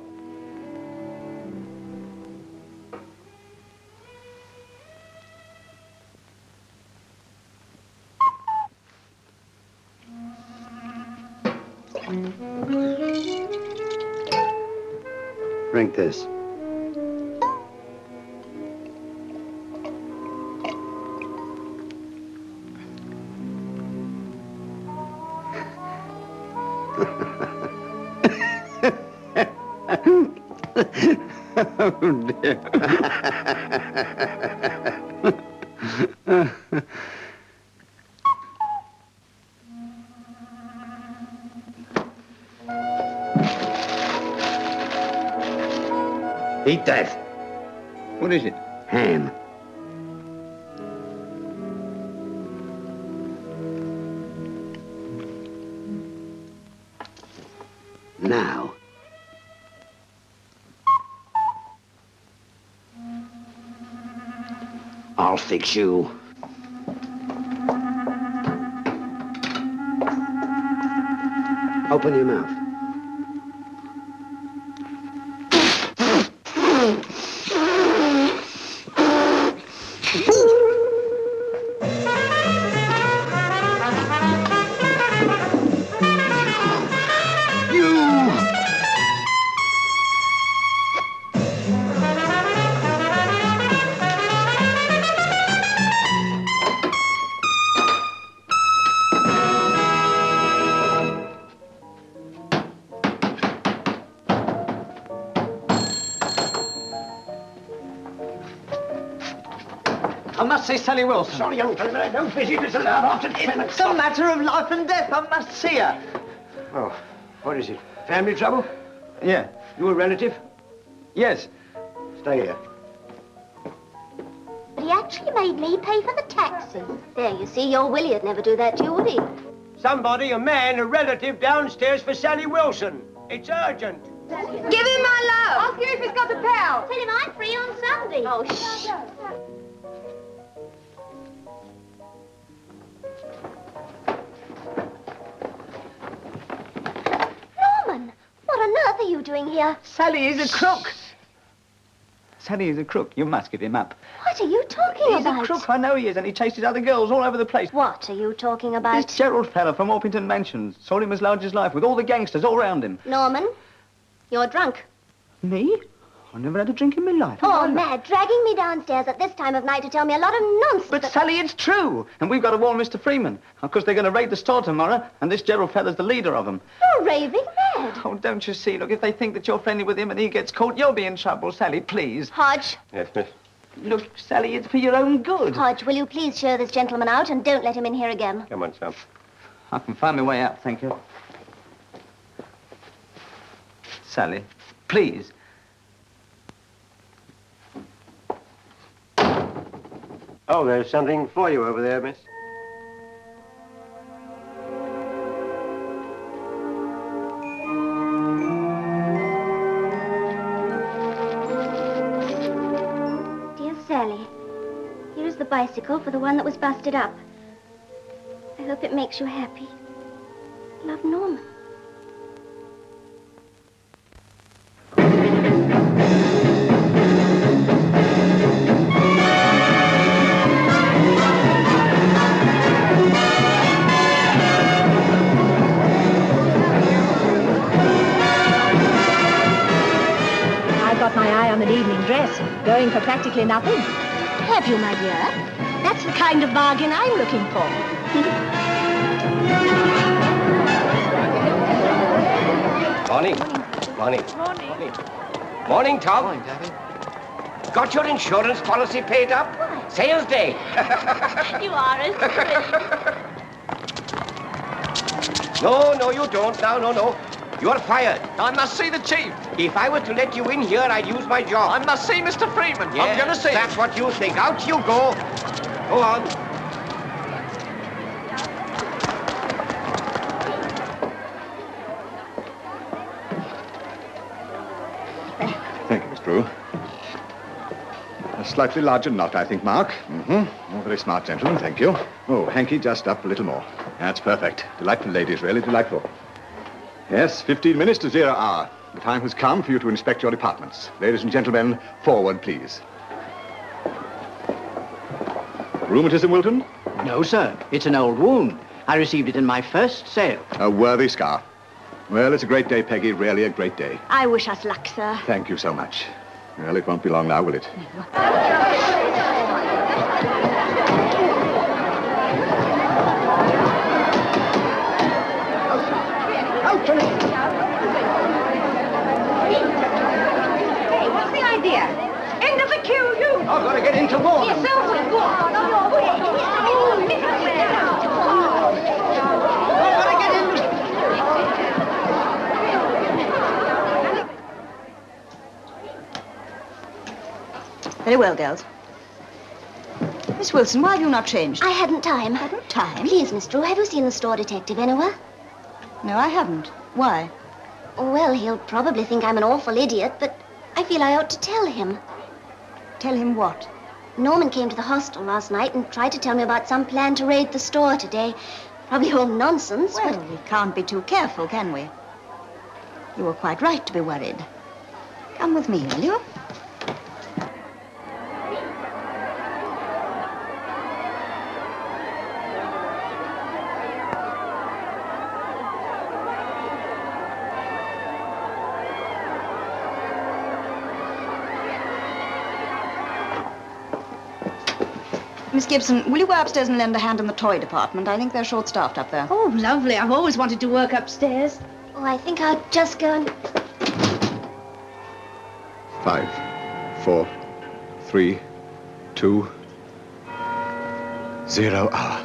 Drink this. Oh, dear. Eat that. What is it? Ham. Now. I'll fix you. Open your mouth. must see Sally Wilson. Sorry, young fellow, but I don't visit is allowed after 10 o'clock. Some matter of life and death. I must see her. Oh, what is it? Family trouble? Yeah. You a relative? Yes. Stay here. But he actually made me pay for the taxi. There, you see, your Willie would never do that to you, would he? Somebody, a man, a relative downstairs for Sally Wilson. It's urgent. Give him my love. Ask him if he's got a pal. Tell him I'm free on Sunday. Oh, shh. Norman, what on earth are you doing here? Sally is a crook. Sally is a crook. You must give him up. What are you talking He's about? a crook, I know he is, and he chases other girls all over the place. What are you talking about? This Gerald fella from Orpington Mansions sold him as large as life with all the gangsters all round him. Norman, you're drunk. Me? I never had a drink in my life. Oh, mad, dragging me downstairs at this time of night to tell me a lot of nonsense. But Sally, it's true. And we've got to warn Mr. Freeman. Of course, they're going to raid the store tomorrow, and this Gerald fella's the leader of them. You're raving mad. Oh, don't you see? Look, if they think that you're friendly with him and he gets caught, you'll be in trouble. Sally, please. Hodge. Yes, miss. Look, Sally, it's for your own good. Hodge, will you please show this gentleman out and don't let him in here again? Come on, Sam. I can find my way out, thank you. Sally, please. Oh, there's something for you over there, miss. Dear Sally, here's the bicycle for the one that was busted up. I hope it makes you happy. Love, Norman. My eye on an evening dress, going for practically nothing. Have you, my dear? That's the kind of bargain I'm looking for. Morning. Morning. Morning. Morning, Tom. Morning, Daddy. Got your insurance policy paid up? Sales day. You are a sweet. No, you don't. No. You're fired. I must see the chief. If I were to let you in here, I'd use my job. I must see Mr. Freeman. Yeah, I'm going to see him. That's what you think. Out you go. Go on. Thank you, Miss Drew. A slightly larger knot, I think, Mark. Mm-hmm. Oh, very smart gentleman, thank you. Oh, hanky just up a little more. That's perfect. Delightful ladies, really delightful. Yes, 15 minutes to 0 hour. The time has come for you to inspect your departments. Ladies and gentlemen, forward, please. Rheumatism, Wilton? No, sir. It's an old wound. I received it in my first sale. A worthy scar. Well, it's a great day, Peggy. Really a great day. I wish us luck, sir. Thank you so much. Well, it won't be long now, will it? Hey, what's the idea? End of the queue, you! I've got to get into war. Yes, so go on. Very well, girls. Miss Wilson, why have you not changed? I hadn't time. Hadn't time? Please, Miss Drew, have you seen the store detective anywhere? No, I haven't. Why? Well, he'll probably think I'm an awful idiot, but I feel I ought to tell him. Tell him what? Norman came to the hostel last night and tried to tell me about some plan to raid the store today. Probably all nonsense, Well, we can't be too careful, can we? You were quite right to be worried. Come with me, will you? Miss Gibson, will you go upstairs and lend a hand in the toy department? I think they're short-staffed up there. Oh, lovely. I've always wanted to work upstairs. Oh, I think I'll just go and... 5, 4, 3, 2, 0 hour.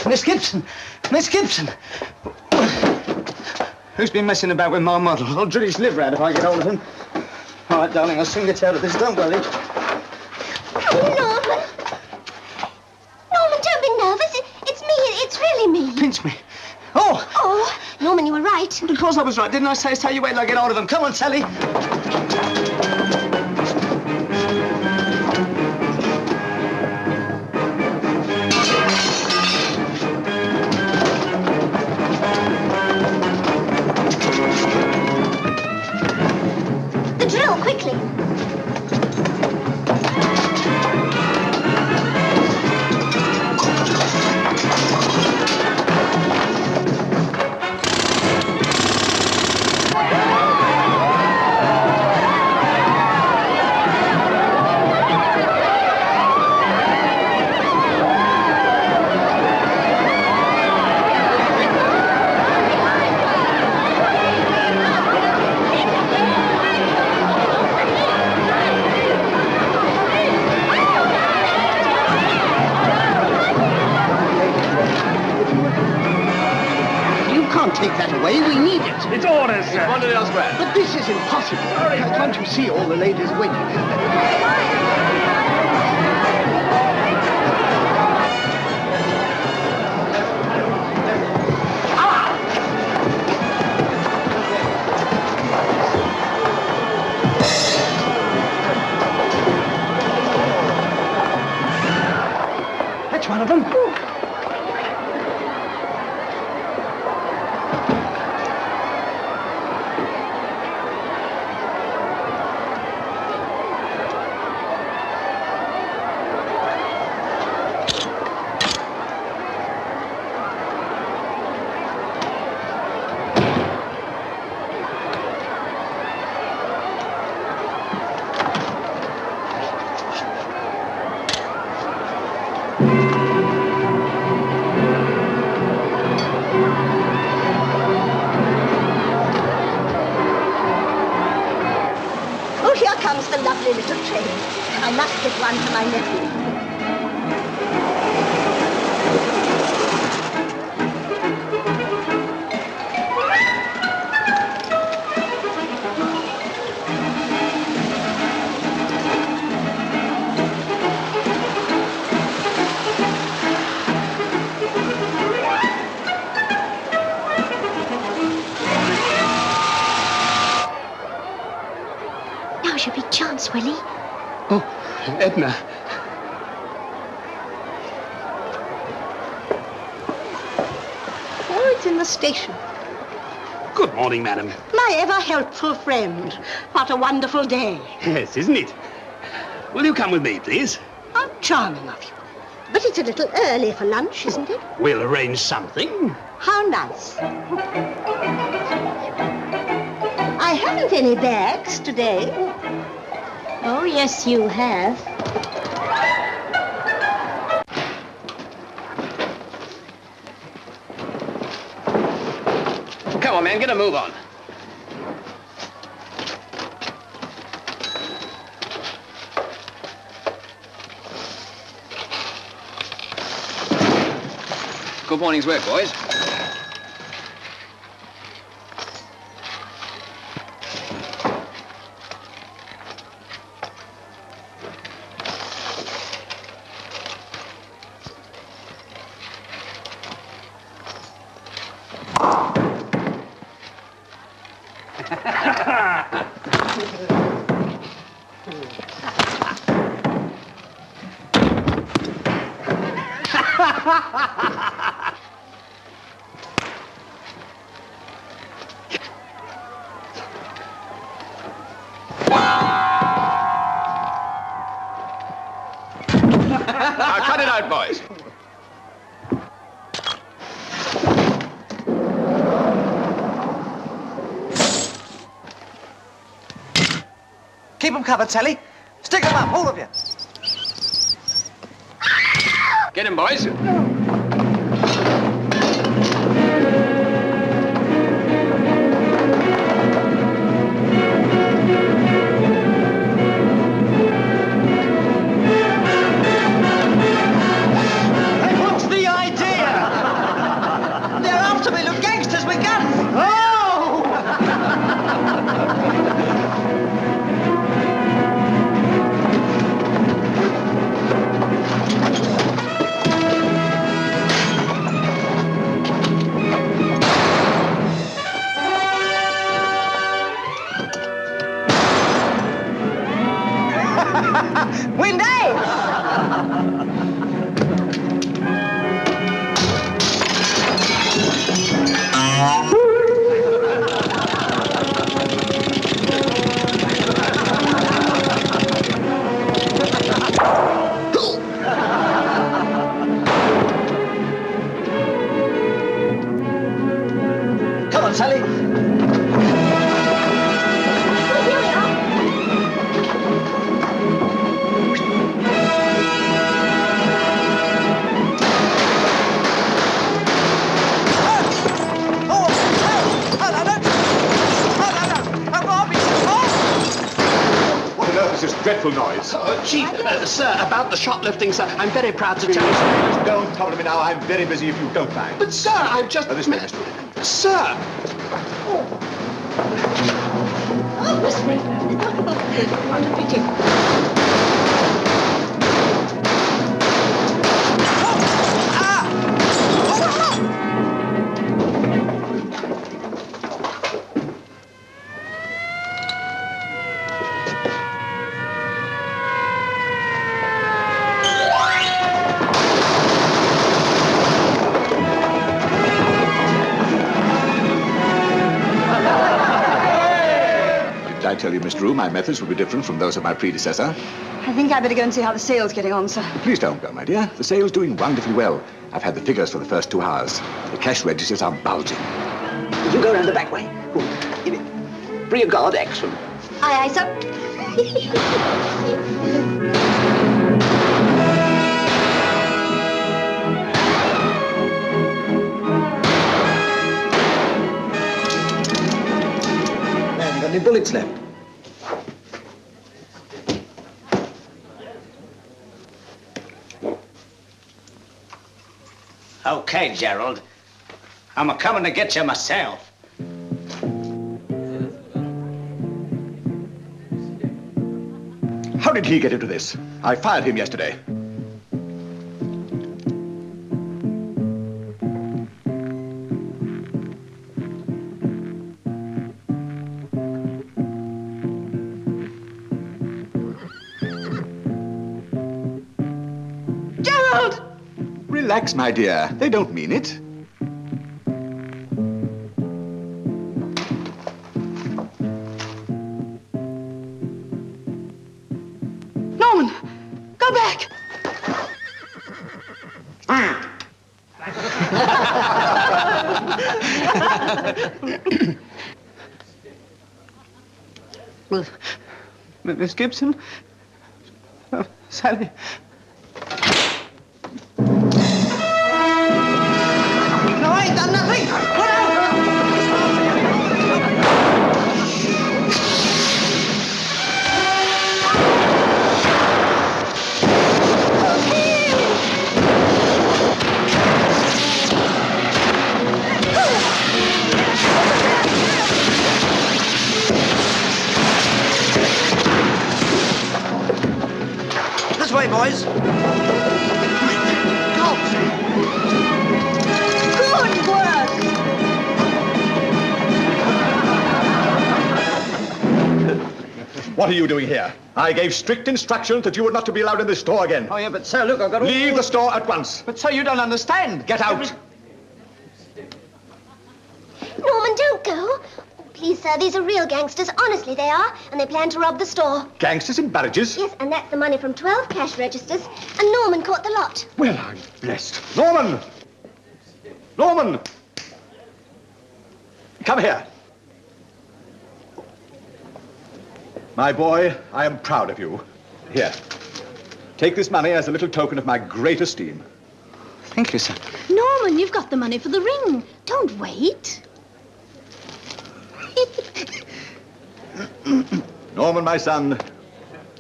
Miss Gibson! Miss Gibson! Who's been messing about with my model? I'll drill his liver out if I get hold of him. All right, darling, I'll soon get out of this. Don't worry. Oh, Norman. Norman, don't be nervous. It's me. It's really me. Pinch me. Oh! Oh, Norman, you were right. Of course I was right. Didn't I say so? You wait till I get hold of him. Come on, Sally. The drill, quickly. Take that away. We need it. It's orders, sir. Wandered elsewhere. But this is impossible. Can't you see all the ladies waiting? That's one of them. Here comes the lovely little train. I must get one for my nephew. Here's your big chance, Willie. Oh, Edna. Oh, it's in the station. Good morning, madam. My ever-helpful friend. What a wonderful day. Yes, isn't it? Will you come with me, please? How charming of you. But it's a little early for lunch, isn't it? We'll arrange something. How nice. I haven't any bags today. Oh, yes, you have. Come on, man, get a move on. Good morning's work, boys. Now, cut it out, boys. Keep them covered, Sally. Stick them up, all of you. Get him, boys. Hey, what's the idea? They're after me, look, gangsters with guns. Oh! Come on, Sally. What on earth is this dreadful noise? Chief, sir, about the shoplifting, sir. I'm very proud to tell you. Don't trouble me now. I'm very busy if you don't mind. But, sir, I've just... This way, Mr. Sir! Oh, Miss Raymond. What a pity. Did I tell you, Miss Drew, my methods will be different from those of my predecessor? I think I'd better go and see how the sale's getting on, sir. Please don't go, my dear. The sale's doing wonderfully well. I've had the figures for the first 2 hours. The cash registers are bulging. You go around the back way. Rear guard, action. Aye, aye, sir. Man, you got any bullets left? Okay, Gerald. I'm a-coming to get you myself. How did he get into this? I fired him yesterday. Relax, my dear. They don't mean it. Norman, go back. Well, Miss Gibson? Sally? No, I ain't done nothing! Put This way, boys. Good work! What are you doing here? I gave strict instructions that you were not to be allowed in this store again. Oh, yeah, but sir, look, I've got... Leave the store at once. But sir, you don't understand. Get out. Norman, don't go. Please, sir, these are real gangsters. Honestly, they are. And they plan to rob the store. Gangsters in Barrages? Yes, and that's the money from 12 cash registers. And Norman caught the lot. Well, I'm blessed. Norman! Norman! Come here. My boy, I am proud of you. Here. Take this money as a little token of my great esteem. Thank you, sir. Norman, you've got the money for the ring. Don't wait. Norman, my son,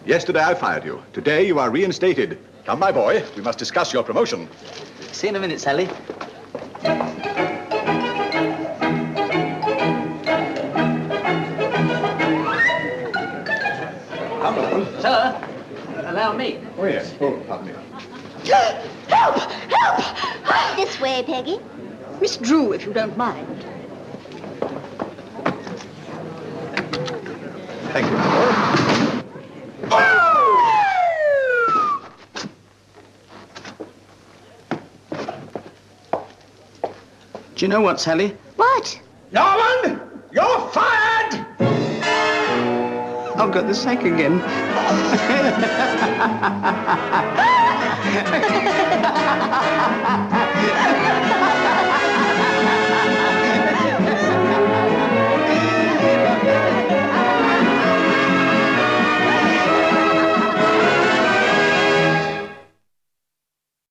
yesterday I fired you. Today you are reinstated. Come, my boy, we must discuss your promotion. See you in a minute, Sally. Come on. Sir, allow me. Oh, yes. Oh, pardon me. Help! Help! This way, Peggy. Miss Drew, if you don't mind. Thank you. Do you know what, Sally? What? Norman! You're fired! I've got the sack again.